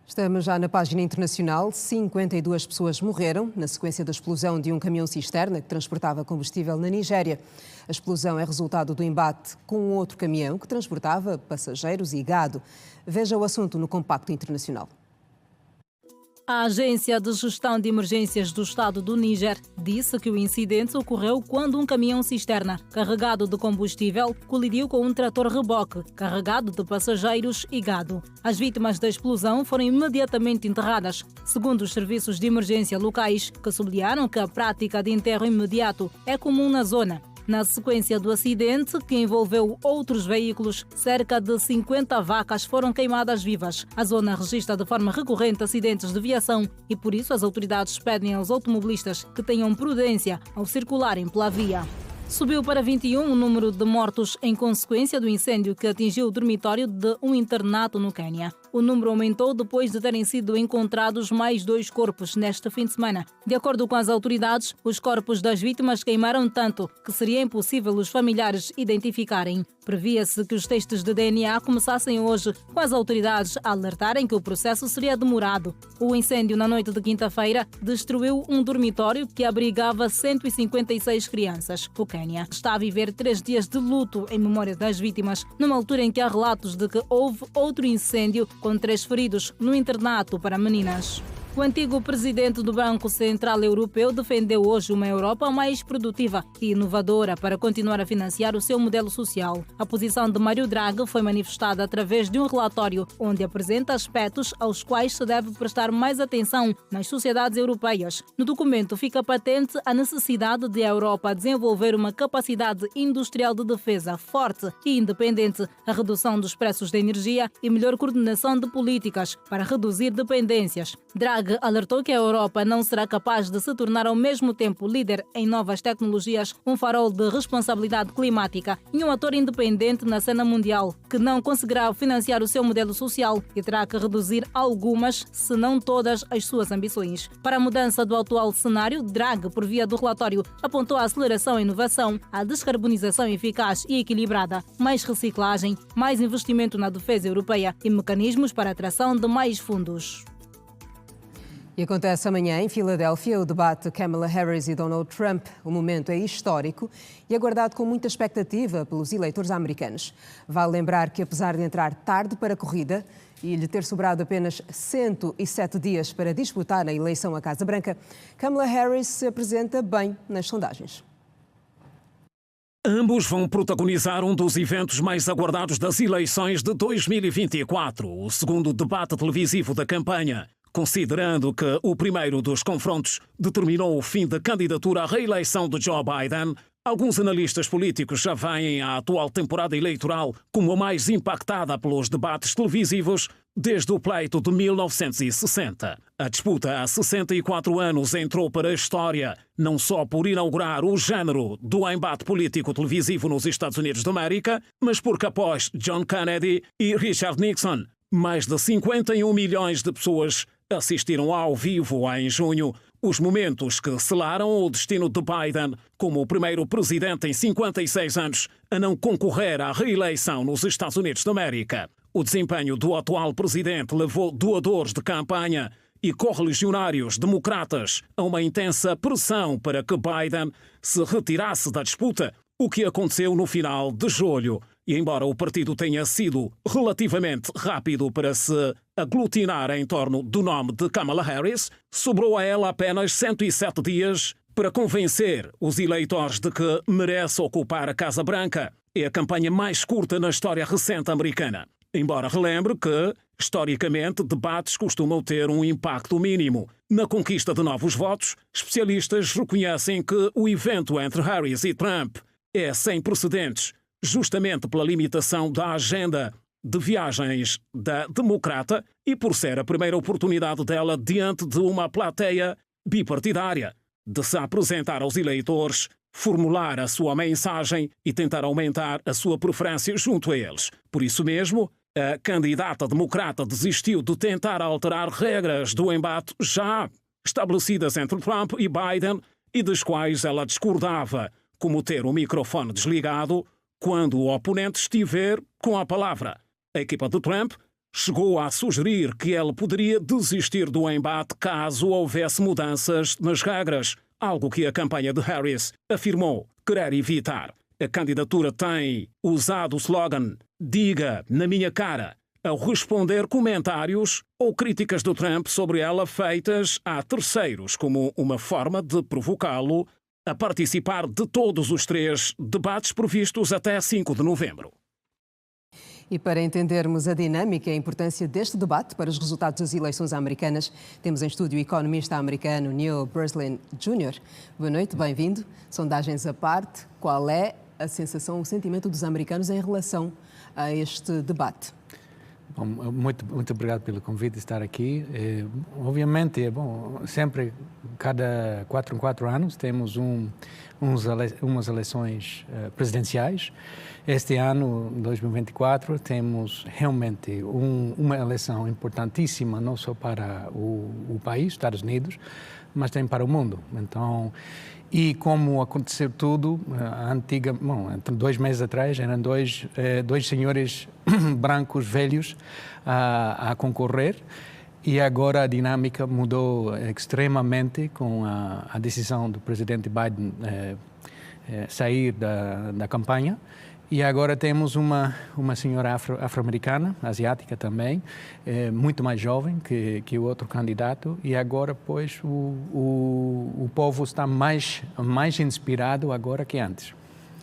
Estamos já na página internacional. 52 pessoas morreram na sequência da explosão de um caminhão-cisterna que transportava combustível na Nigéria. A explosão é resultado do embate com outro caminhão que transportava passageiros e gado. Veja o assunto no Compacto Internacional. A Agência de Gestão de Emergências do Estado do Níger disse que o incidente ocorreu quando um caminhão-cisterna carregado de combustível colidiu com um trator-reboque carregado de passageiros e gado. As vítimas da explosão foram imediatamente enterradas, segundo os serviços de emergência locais, que sublinharam que a prática de enterro imediato é comum na zona. Na sequência do acidente, que envolveu outros veículos, cerca de 50 vacas foram queimadas vivas. A zona registra de forma recorrente acidentes de viação e, por isso, as autoridades pedem aos automobilistas que tenham prudência ao circularem pela via. Subiu para 21 o número de mortos em consequência do incêndio que atingiu o dormitório de um internato no Quênia. O número aumentou depois de terem sido encontrados mais 2 corpos neste fim de semana. De acordo com as autoridades, os corpos das vítimas queimaram tanto que seria impossível os familiares identificarem. Previa-se que os testes de DNA começassem hoje, com as autoridades a alertarem que o processo seria demorado. O incêndio na noite de quinta-feira destruiu um dormitório que abrigava 156 crianças. O Quênia está a viver 3 dias de luto em memória das vítimas, numa altura em que há relatos de que houve outro incêndio com 3 feridos no internato para meninas. O antigo presidente do Banco Central Europeu defendeu hoje uma Europa mais produtiva e inovadora para continuar a financiar o seu modelo social. A posição de Mário Draghi foi manifestada através de um relatório onde apresenta aspectos aos quais se deve prestar mais atenção nas sociedades europeias. No documento fica patente a necessidade de a Europa desenvolver uma capacidade industrial de defesa forte e independente, a redução dos preços da energia e melhor coordenação de políticas para reduzir dependências. Draghi alertou que a Europa não será capaz de se tornar ao mesmo tempo líder em novas tecnologias, um farol de responsabilidade climática e um ator independente na cena mundial, que não conseguirá financiar o seu modelo social e terá que reduzir algumas, se não todas, as suas ambições. Para a mudança do atual cenário, Draghi, por via do relatório, apontou a aceleração e inovação, a descarbonização eficaz e equilibrada, mais reciclagem, mais investimento na defesa europeia e mecanismos para a atração de mais fundos. E acontece amanhã em Filadélfia o debate Kamala Harris e Donald Trump. O momento é histórico e aguardado com muita expectativa pelos eleitores americanos. Vale lembrar que, apesar de entrar tarde para a corrida e lhe ter sobrado apenas 107 dias para disputar a eleição à Casa Branca, Kamala Harris se apresenta bem nas sondagens. Ambos vão protagonizar um dos eventos mais aguardados das eleições de 2024, o segundo debate televisivo da campanha. Considerando que o primeiro dos confrontos determinou o fim da candidatura à reeleição de Joe Biden, alguns analistas políticos já veem a atual temporada eleitoral como a mais impactada pelos debates televisivos desde o pleito de 1960. A disputa há 64 anos entrou para a história, não só por inaugurar o género do embate político televisivo nos Estados Unidos da América, mas porque após John Kennedy e Richard Nixon, mais de 51 milhões de pessoas assistiram ao vivo em junho, os momentos que selaram o destino de Biden como o primeiro presidente em 56 anos a não concorrer à reeleição nos Estados Unidos da América. O desempenho do atual presidente levou doadores de campanha e correligionários democratas a uma intensa pressão para que Biden se retirasse da disputa, o que aconteceu no final de julho. E embora o partido tenha sido relativamente rápido para se aglutinar em torno do nome de Kamala Harris, sobrou a ela apenas 107 dias para convencer os eleitores de que merece ocupar a Casa Branca. É a campanha mais curta na história recente americana. Embora relembre que, historicamente, debates costumam ter um impacto mínimo. Na conquista de novos votos, especialistas reconhecem que o evento entre Harris e Trump é sem precedentes, justamente pela limitação da agenda de viagens da democrata e por ser a primeira oportunidade dela diante de uma plateia bipartidária de se apresentar aos eleitores, formular a sua mensagem e tentar aumentar a sua preferência junto a eles. Por isso mesmo, a candidata democrata desistiu de tentar alterar regras do embate já estabelecidas entre Trump e Biden e das quais ela discordava, como ter o microfone desligado quando o oponente estiver com a palavra. A equipa de Trump chegou a sugerir que ele poderia desistir do embate caso houvesse mudanças nas regras, algo que a campanha de Harris afirmou querer evitar. A candidatura tem usado o slogan "Diga na minha cara" ao responder comentários ou críticas do Trump sobre ela feitas a terceiros, como uma forma de provocá-lo a participar de todos os 3 debates previstos até 5 de novembro. E para entendermos a dinâmica e a importância deste debate para os resultados das eleições americanas, temos em estúdio o economista americano Neil Breslin Jr. Boa noite, bem-vindo. Sondagens à parte, qual é a sensação, o sentimento dos americanos em relação a este debate? Bom, muito obrigado pelo convite de estar aqui. Obviamente, sempre, cada 4 anos, temos umas eleições presidenciais. Este ano, 2024, temos realmente uma eleição importantíssima, não só para o país, Estados Unidos, mas também para o mundo. Então, e como aconteceu tudo, entre 2 meses atrás, eram dois senhores brancos velhos a concorrer, e agora a dinâmica mudou extremamente com a decisão do presidente Biden sair da campanha, E agora temos uma senhora afro-americana, asiática também, muito mais jovem que o outro candidato. E agora, pois, o povo está mais inspirado agora que antes.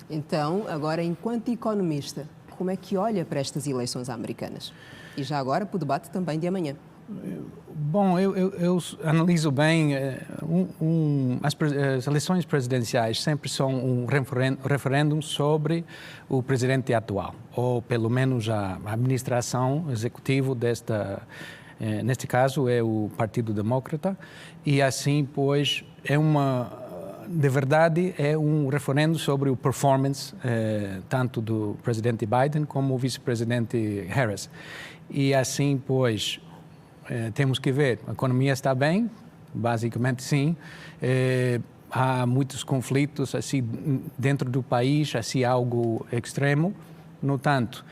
Então, agora, enquanto economista, como é que olha para estas eleições americanas? E já agora para o debate também de amanhã. Bom, eu analiso bem, as eleições presidenciais sempre são um referendo sobre o presidente atual, ou pelo menos a administração executiva neste caso é o Partido Demócrata, e assim, pois, de verdade, é um referendo sobre o performance tanto do presidente Biden como o vice-presidente Harris. E assim, pois, temos que ver, a economia está bem, basicamente sim, há muitos conflitos assim dentro do país, assim algo extremo, no tanto.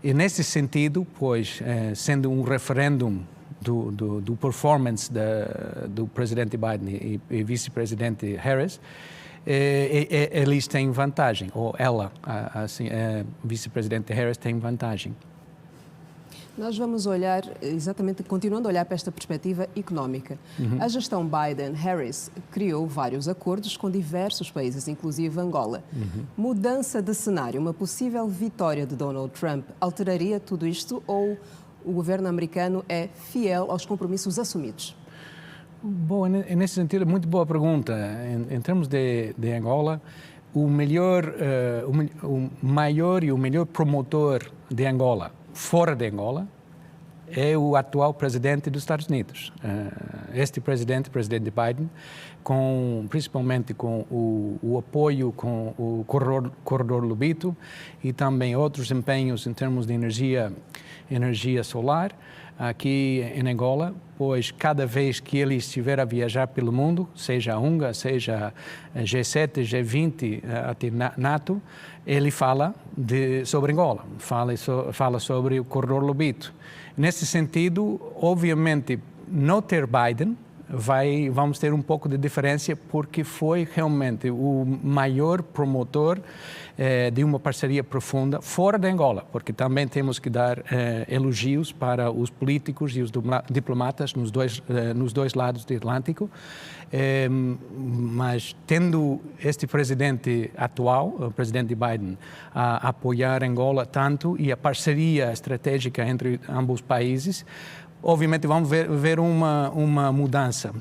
E nesse sentido, pois, sendo um referendum do performance do presidente Biden e vice-presidente Harris, eles têm vantagem, ou ela, assim, vice-presidente Harris tem vantagem. Nós vamos olhar, exatamente, continuando a olhar para esta perspectiva económica. A gestão Biden-Harris criou vários acordos com diversos países, inclusive Angola. Mudança de cenário, uma possível vitória de Donald Trump, alteraria tudo isto ou o governo americano é fiel aos compromissos assumidos? Bom, nesse sentido, muito boa pergunta. Em termos de Angola, o maior e o melhor promotor de Angola, fora de Angola, é o atual presidente dos Estados Unidos. Este presidente Biden, principalmente com o apoio com o corredor Lobito e também outros empenhos em termos de energia solar aqui em Angola, pois cada vez que ele estiver a viajar pelo mundo, seja a UNGA, seja G7, G20, até NATO, ele fala sobre Angola, fala sobre o corredor Lobito. Nesse sentido, obviamente, não ter Biden, vamos ter um pouco de diferença, porque foi realmente o maior promotor de uma parceria profunda fora de Angola, porque também temos que dar elogios para os políticos e os diplomatas nos dois lados do Atlântico, mas tendo este presidente atual, o presidente Biden, a apoiar Angola tanto e a parceria estratégica entre ambos os países, obviamente vamos ver uma mudança.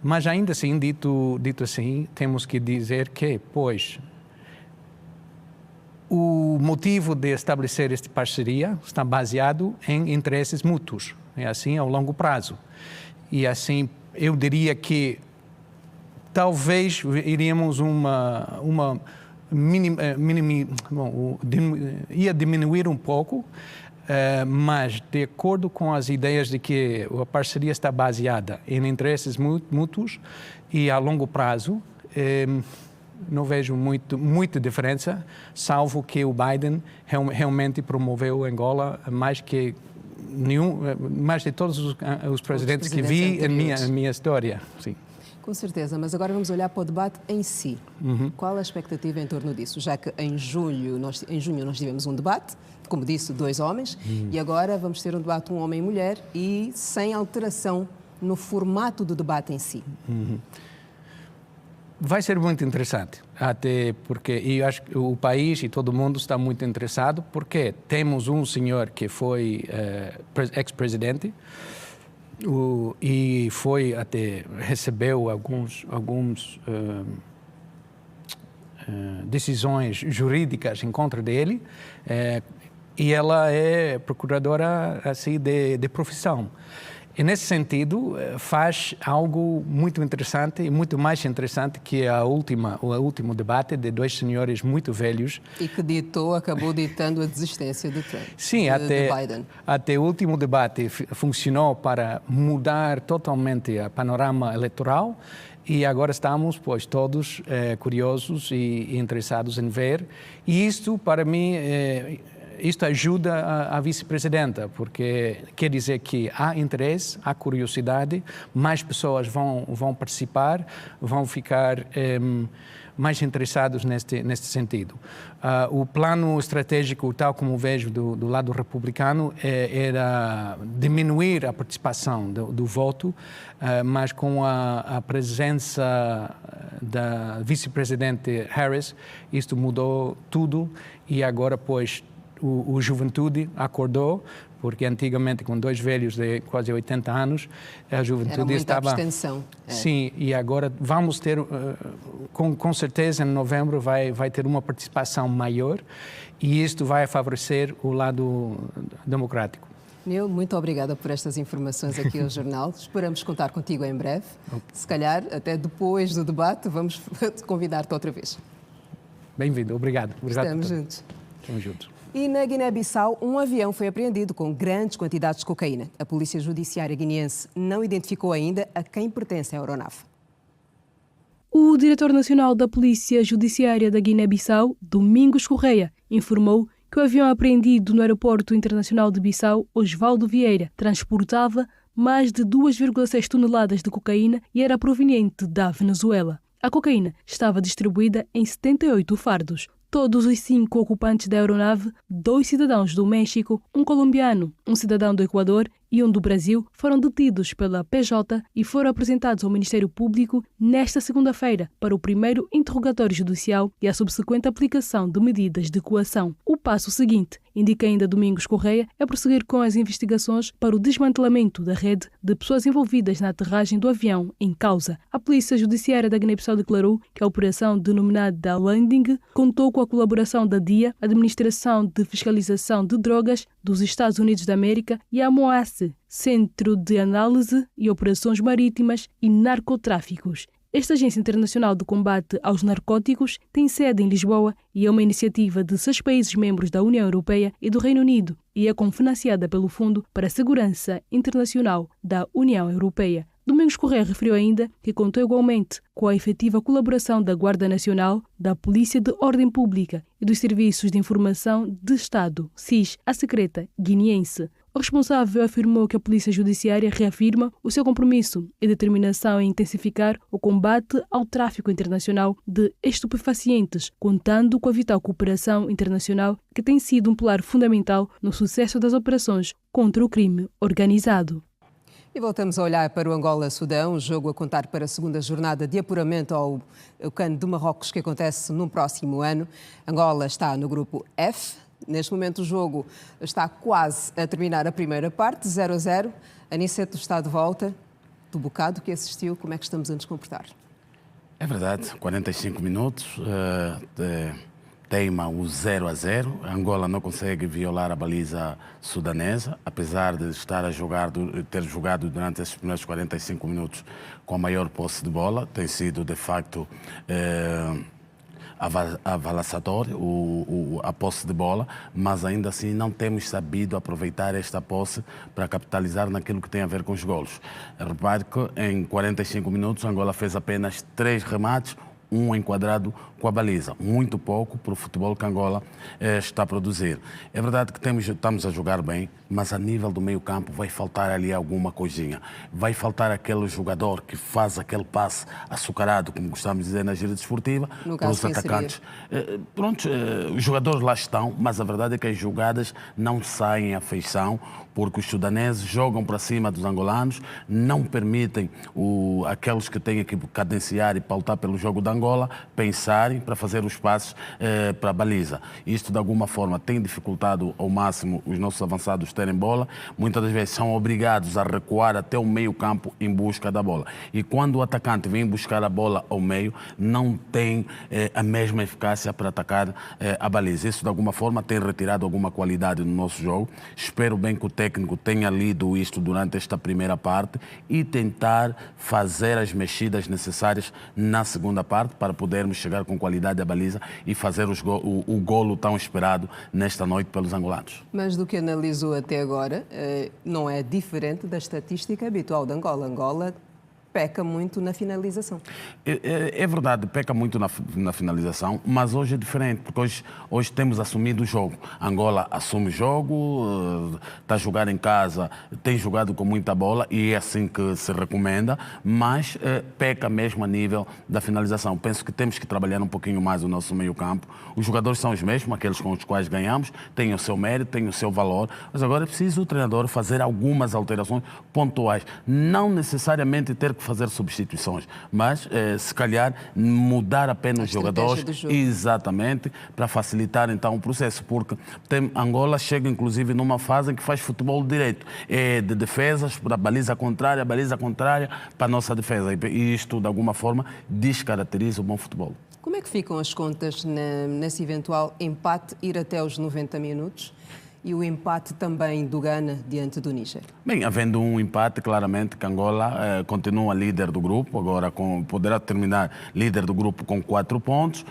Mas ainda assim, dito assim, temos que dizer que, pois, o motivo de estabelecer esta parceria está baseado em interesses mútuos, é assim, ao longo prazo. E assim, eu diria que talvez iríamos ia diminuir um pouco, mas de acordo com as ideias de que a parceria está baseada em interesses mútuos e a longo prazo, não vejo muita diferença, salvo que o Biden realmente promoveu Angola mais de todos os presidentes que vi em minha história. Sim. Com certeza, mas agora vamos olhar para o debate em si. Qual a expectativa em torno disso? Já que em junho nós tivemos um debate, como disse, 2 homens, e agora vamos ter um debate um homem e mulher e sem alteração no formato do debate em si. Vai ser muito interessante, até porque eu acho que o país e todo mundo está muito interessado, porque temos um senhor que foi ex-presidente, e recebeu alguns decisões jurídicas em contra dele, e ela é procuradora assim de profissão. E nesse sentido faz algo muito interessante e muito mais interessante que o último debate de 2 senhores muito velhos. E que acabou ditando a desistência de Trump. Sim, de Biden. Até o último debate funcionou para mudar totalmente o panorama eleitoral, e agora estamos, pois, todos curiosos e interessados em ver. E isto, para mim, isto ajuda a vice-presidenta, porque quer dizer que há interesse, há curiosidade, mais pessoas vão participar, vão ficar mais interessados neste sentido. O plano estratégico, tal como vejo do lado republicano, era diminuir a participação do voto, mas com a presença da vice-presidente Harris, isto mudou tudo e agora, pois, o Juventude acordou, porque antigamente, com dois velhos de quase 80 anos, a Juventude era muita estava... abstenção. Sim, e agora vamos ter, com certeza, em novembro vai ter uma participação maior e isto vai favorecer o lado democrático. Neil, muito obrigada por estas informações aqui ao jornal. Esperamos contar contigo em breve. Se calhar, até depois do debate, vamos convidar-te outra vez. Bem-vindo, obrigado. Estamos juntos. Estamos juntos. E na Guiné-Bissau, um avião foi apreendido com grandes quantidades de cocaína. A Polícia Judiciária guineense não identificou ainda a quem pertence a aeronave. O diretor nacional da Polícia Judiciária da Guiné-Bissau, Domingos Correia, informou que o avião apreendido no Aeroporto Internacional de Bissau, Osvaldo Vieira, transportava mais de 2,6 toneladas de cocaína e era proveniente da Venezuela. A cocaína estava distribuída em 78 fardos. Todos os 5 ocupantes da aeronave, 2 cidadãos do México, um colombiano, um cidadão do Equador e um do Brasil, foram detidos pela PJ e foram apresentados ao Ministério Público nesta segunda-feira para o primeiro interrogatório judicial e a subsequente aplicação de medidas de coação. O passo seguinte, indica ainda Domingos Correia, é prosseguir com as investigações para o desmantelamento da rede de pessoas envolvidas na aterragem do avião em causa. A Polícia Judiciária da Guiné-Bissau declarou que a operação denominada Landing contou com a colaboração da DIA, Administração de Fiscalização de Drogas dos Estados Unidos da América, e a MOACE, Centro de Análise e Operações Marítimas e Narcotráficos. Esta Agência Internacional de Combate aos Narcóticos tem sede em Lisboa e é uma iniciativa de 6 países membros da União Europeia e do Reino Unido e é confinanciada pelo Fundo para a Segurança Internacional da União Europeia. Domingos Correia referiu ainda que contou igualmente com a efetiva colaboração da Guarda Nacional, da Polícia de Ordem Pública e dos Serviços de Informação de Estado, SIS, a secreta guineense. O responsável afirmou que a Polícia Judiciária reafirma o seu compromisso e determinação em intensificar o combate ao tráfico internacional de estupefacientes, contando com a vital cooperação internacional que tem sido um pilar fundamental no sucesso das operações contra o crime organizado. E voltamos a olhar para o Angola-Sudão, o jogo a contar para a segunda jornada de apuramento ao CAN de Marrocos, que acontece no próximo ano. Angola está no grupo F. Neste momento o jogo está quase a terminar a primeira parte, 0-0. Aniceto está de volta. Do bocado que assistiu, como é que estamos a nos comportar? É verdade, 45 minutos, teima o 0-0. Angola não consegue violar a baliza sudanesa, apesar de ter jogado durante esses primeiros 45 minutos com a maior posse de bola. Tem sido, de facto, avalaçador a posse de bola, mas ainda assim não temos sabido aproveitar esta posse para capitalizar naquilo que tem a ver com os golos. Repare que em 45 minutos Angola fez apenas 3 remates, um enquadrado com a baliza. Muito pouco para o futebol que Angola está a produzir. É verdade que estamos a jogar bem, mas a nível do meio campo vai faltar ali alguma coisinha. Vai faltar aquele jogador que faz aquele passe açucarado, como gostamos de dizer na gíria desportiva, para os atacantes. Os jogadores lá estão, mas a verdade é que as jogadas não saem à feição, porque os sudaneses jogam para cima dos angolanos, não permitem aqueles que têm que cadenciar e pautar pelo jogo da Angola pensarem para fazer os passos para a baliza. Isto, de alguma forma, tem dificultado ao máximo os nossos avançados terem bola. Muitas das vezes são obrigados a recuar até o meio campo em busca da bola. E quando o atacante vem buscar a bola ao meio, não tem a mesma eficácia para atacar a baliza. Isso, de alguma forma, tem retirado alguma qualidade no nosso jogo. Espero bem que o técnico tenha lido isto durante esta primeira parte e tentar fazer as mexidas necessárias na segunda parte para podermos chegar com qualidade à baliza e fazer o golo tão esperado nesta noite pelos angolanos. Mas do que analisou até agora, não é diferente da estatística habitual de Angola. Angola peca muito na finalização. É verdade, peca muito na finalização, mas hoje é diferente, porque hoje temos assumido o jogo. Angola assume o jogo, está a jogar em casa, tem jogado com muita bola e é assim que se recomenda, mas peca mesmo a nível da finalização. Penso que temos que trabalhar um pouquinho mais o nosso meio-campo. Os jogadores são os mesmos, aqueles com os quais ganhamos, têm o seu mérito, têm o seu valor, mas agora é preciso o treinador fazer algumas alterações pontuais. Não necessariamente ter que fazer substituições, mas se calhar mudar apenas os jogadores, exatamente, para facilitar então o processo, porque Angola chega inclusive numa fase em que faz futebol direito, de defesas para a baliza contrária para a nossa defesa, e isto de alguma forma descaracteriza o bom futebol. Como é que ficam as contas nesse eventual empate ir até os 90 minutos? E o empate também do Ghana diante do Níger? Bem, havendo um empate, claramente que Angola continua líder do grupo, agora poderá terminar líder do grupo com 4 pontos,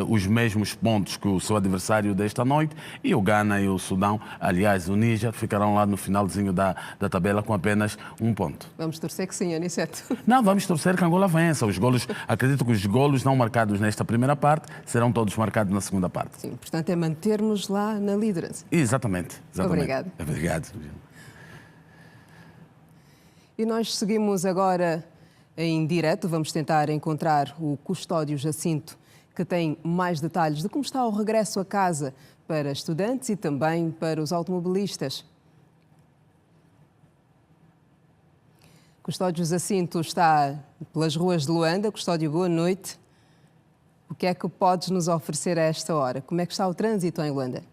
os mesmos pontos que o seu adversário desta noite, e o Ghana e o Sudão, aliás, o Níger, ficarão lá no finalzinho da tabela com apenas 1 ponto. Vamos torcer que sim, Aniceto. Não, vamos torcer que Angola vença. Os golos, acredito que os golos não marcados nesta primeira parte serão todos marcados na segunda parte. Sim, portanto é mantermos lá na liderança. Exatamente. Obrigado. Obrigado. E nós seguimos agora em direto. Vamos tentar encontrar o Custódio Jacinto, que tem mais detalhes de como está o regresso a casa para estudantes e também para os automobilistas. Custódio Jacinto está pelas ruas de Luanda. Custódio, boa noite. O que é que podes nos oferecer a esta hora? Como é que está o trânsito em Luanda?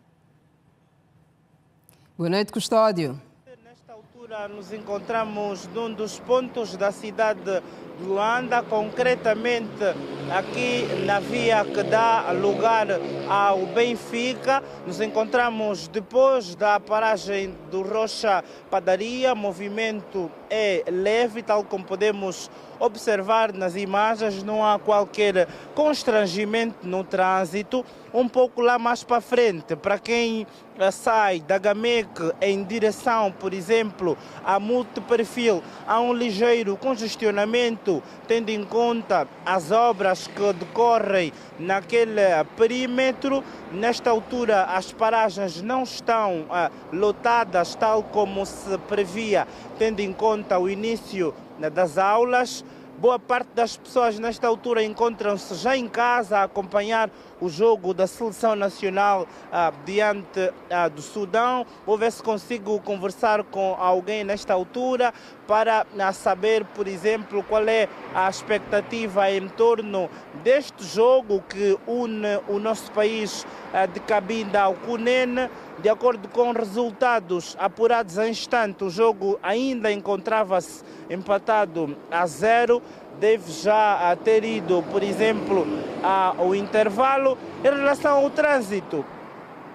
Boa noite, Custódio. Nesta altura nos encontramos num dos pontos da cidade de Luanda, concretamente aqui na via que dá lugar ao Benfica. Nos encontramos depois da paragem do Rocha Padaria. O movimento é leve, tal como podemos observar nas imagens, não há qualquer constrangimento no trânsito. Um pouco lá mais para frente, para quem sai da Gamec em direção, por exemplo, a Multiperfil, há um ligeiro congestionamento, tendo em conta as obras que decorrem naquele perímetro. Nesta altura, as paragens não estão lotadas, tal como se previa, tendo em conta o início das aulas. Boa parte das pessoas nesta altura encontram-se já em casa a acompanhar o jogo da Seleção Nacional diante do Sudão. Vou ver se consigo conversar com alguém nesta altura para saber, por exemplo, qual é a expectativa em torno deste jogo que une o nosso país de Cabinda ao Cunene. De acordo com resultados apurados em instante, o jogo ainda encontrava-se empatado a 0. Deve já ter ido, por exemplo, ao intervalo. Em relação ao trânsito,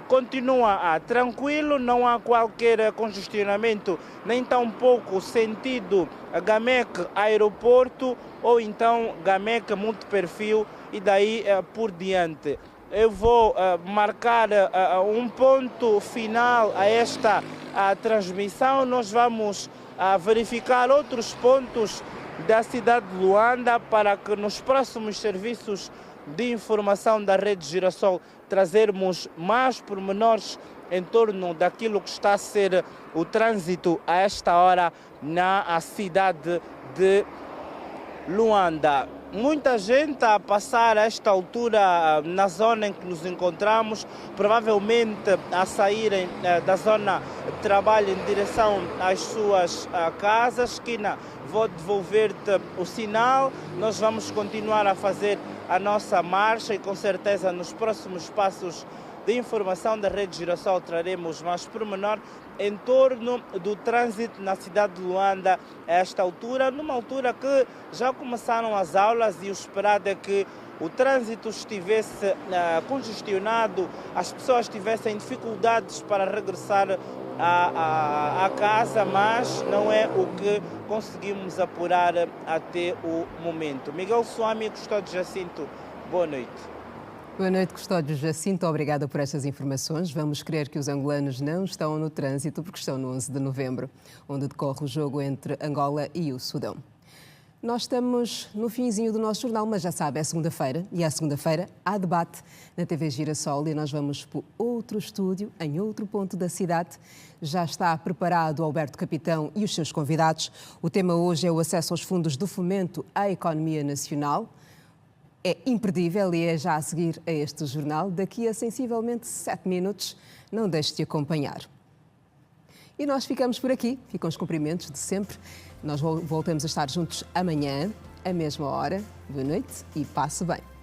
continua tranquilo, não há qualquer congestionamento, nem tampouco sentido Gamec-Aeroporto ou então Gamec-Multiperfil e daí por diante. Eu vou marcar um ponto final a esta transmissão. Nós vamos verificar outros pontos da cidade de Luanda para que nos próximos serviços de informação da Rede Girassol trazermos mais pormenores em torno daquilo que está a ser o trânsito a esta hora na cidade de Luanda. Muita gente a passar a esta altura na zona em que nos encontramos, provavelmente a saírem da zona de trabalho em direção às suas casas. Esquina, vou devolver-te o sinal. Nós vamos continuar a fazer a nossa marcha e com certeza nos próximos passos de informação da Rede Girassol traremos mais pormenor em torno do trânsito na cidade de Luanda a esta altura, numa altura que já começaram as aulas e o esperado é que o trânsito estivesse congestionado, as pessoas tivessem dificuldades para regressar à casa, mas não é o que conseguimos apurar até o momento. Miguel Suami, Custódio Jacinto, boa noite. Boa noite, Custódio Jacinto. Obrigada por estas informações. Vamos crer que os angolanos não estão no trânsito porque estão no 11 de novembro, onde decorre o jogo entre Angola e o Sudão. Nós estamos no finzinho do nosso jornal, mas já sabe, é segunda-feira e à segunda-feira há debate na TV Girassol e nós vamos para outro estúdio, em outro ponto da cidade. Já está preparado o Alberto Capitão e os seus convidados. O tema hoje é o acesso aos fundos do fomento à economia nacional. É imperdível e é já a seguir a este jornal. Daqui a sensivelmente 7 minutos, não deixe de acompanhar. E nós ficamos por aqui, ficam os cumprimentos de sempre. Nós voltamos a estar juntos amanhã, à mesma hora. Boa noite e passe bem.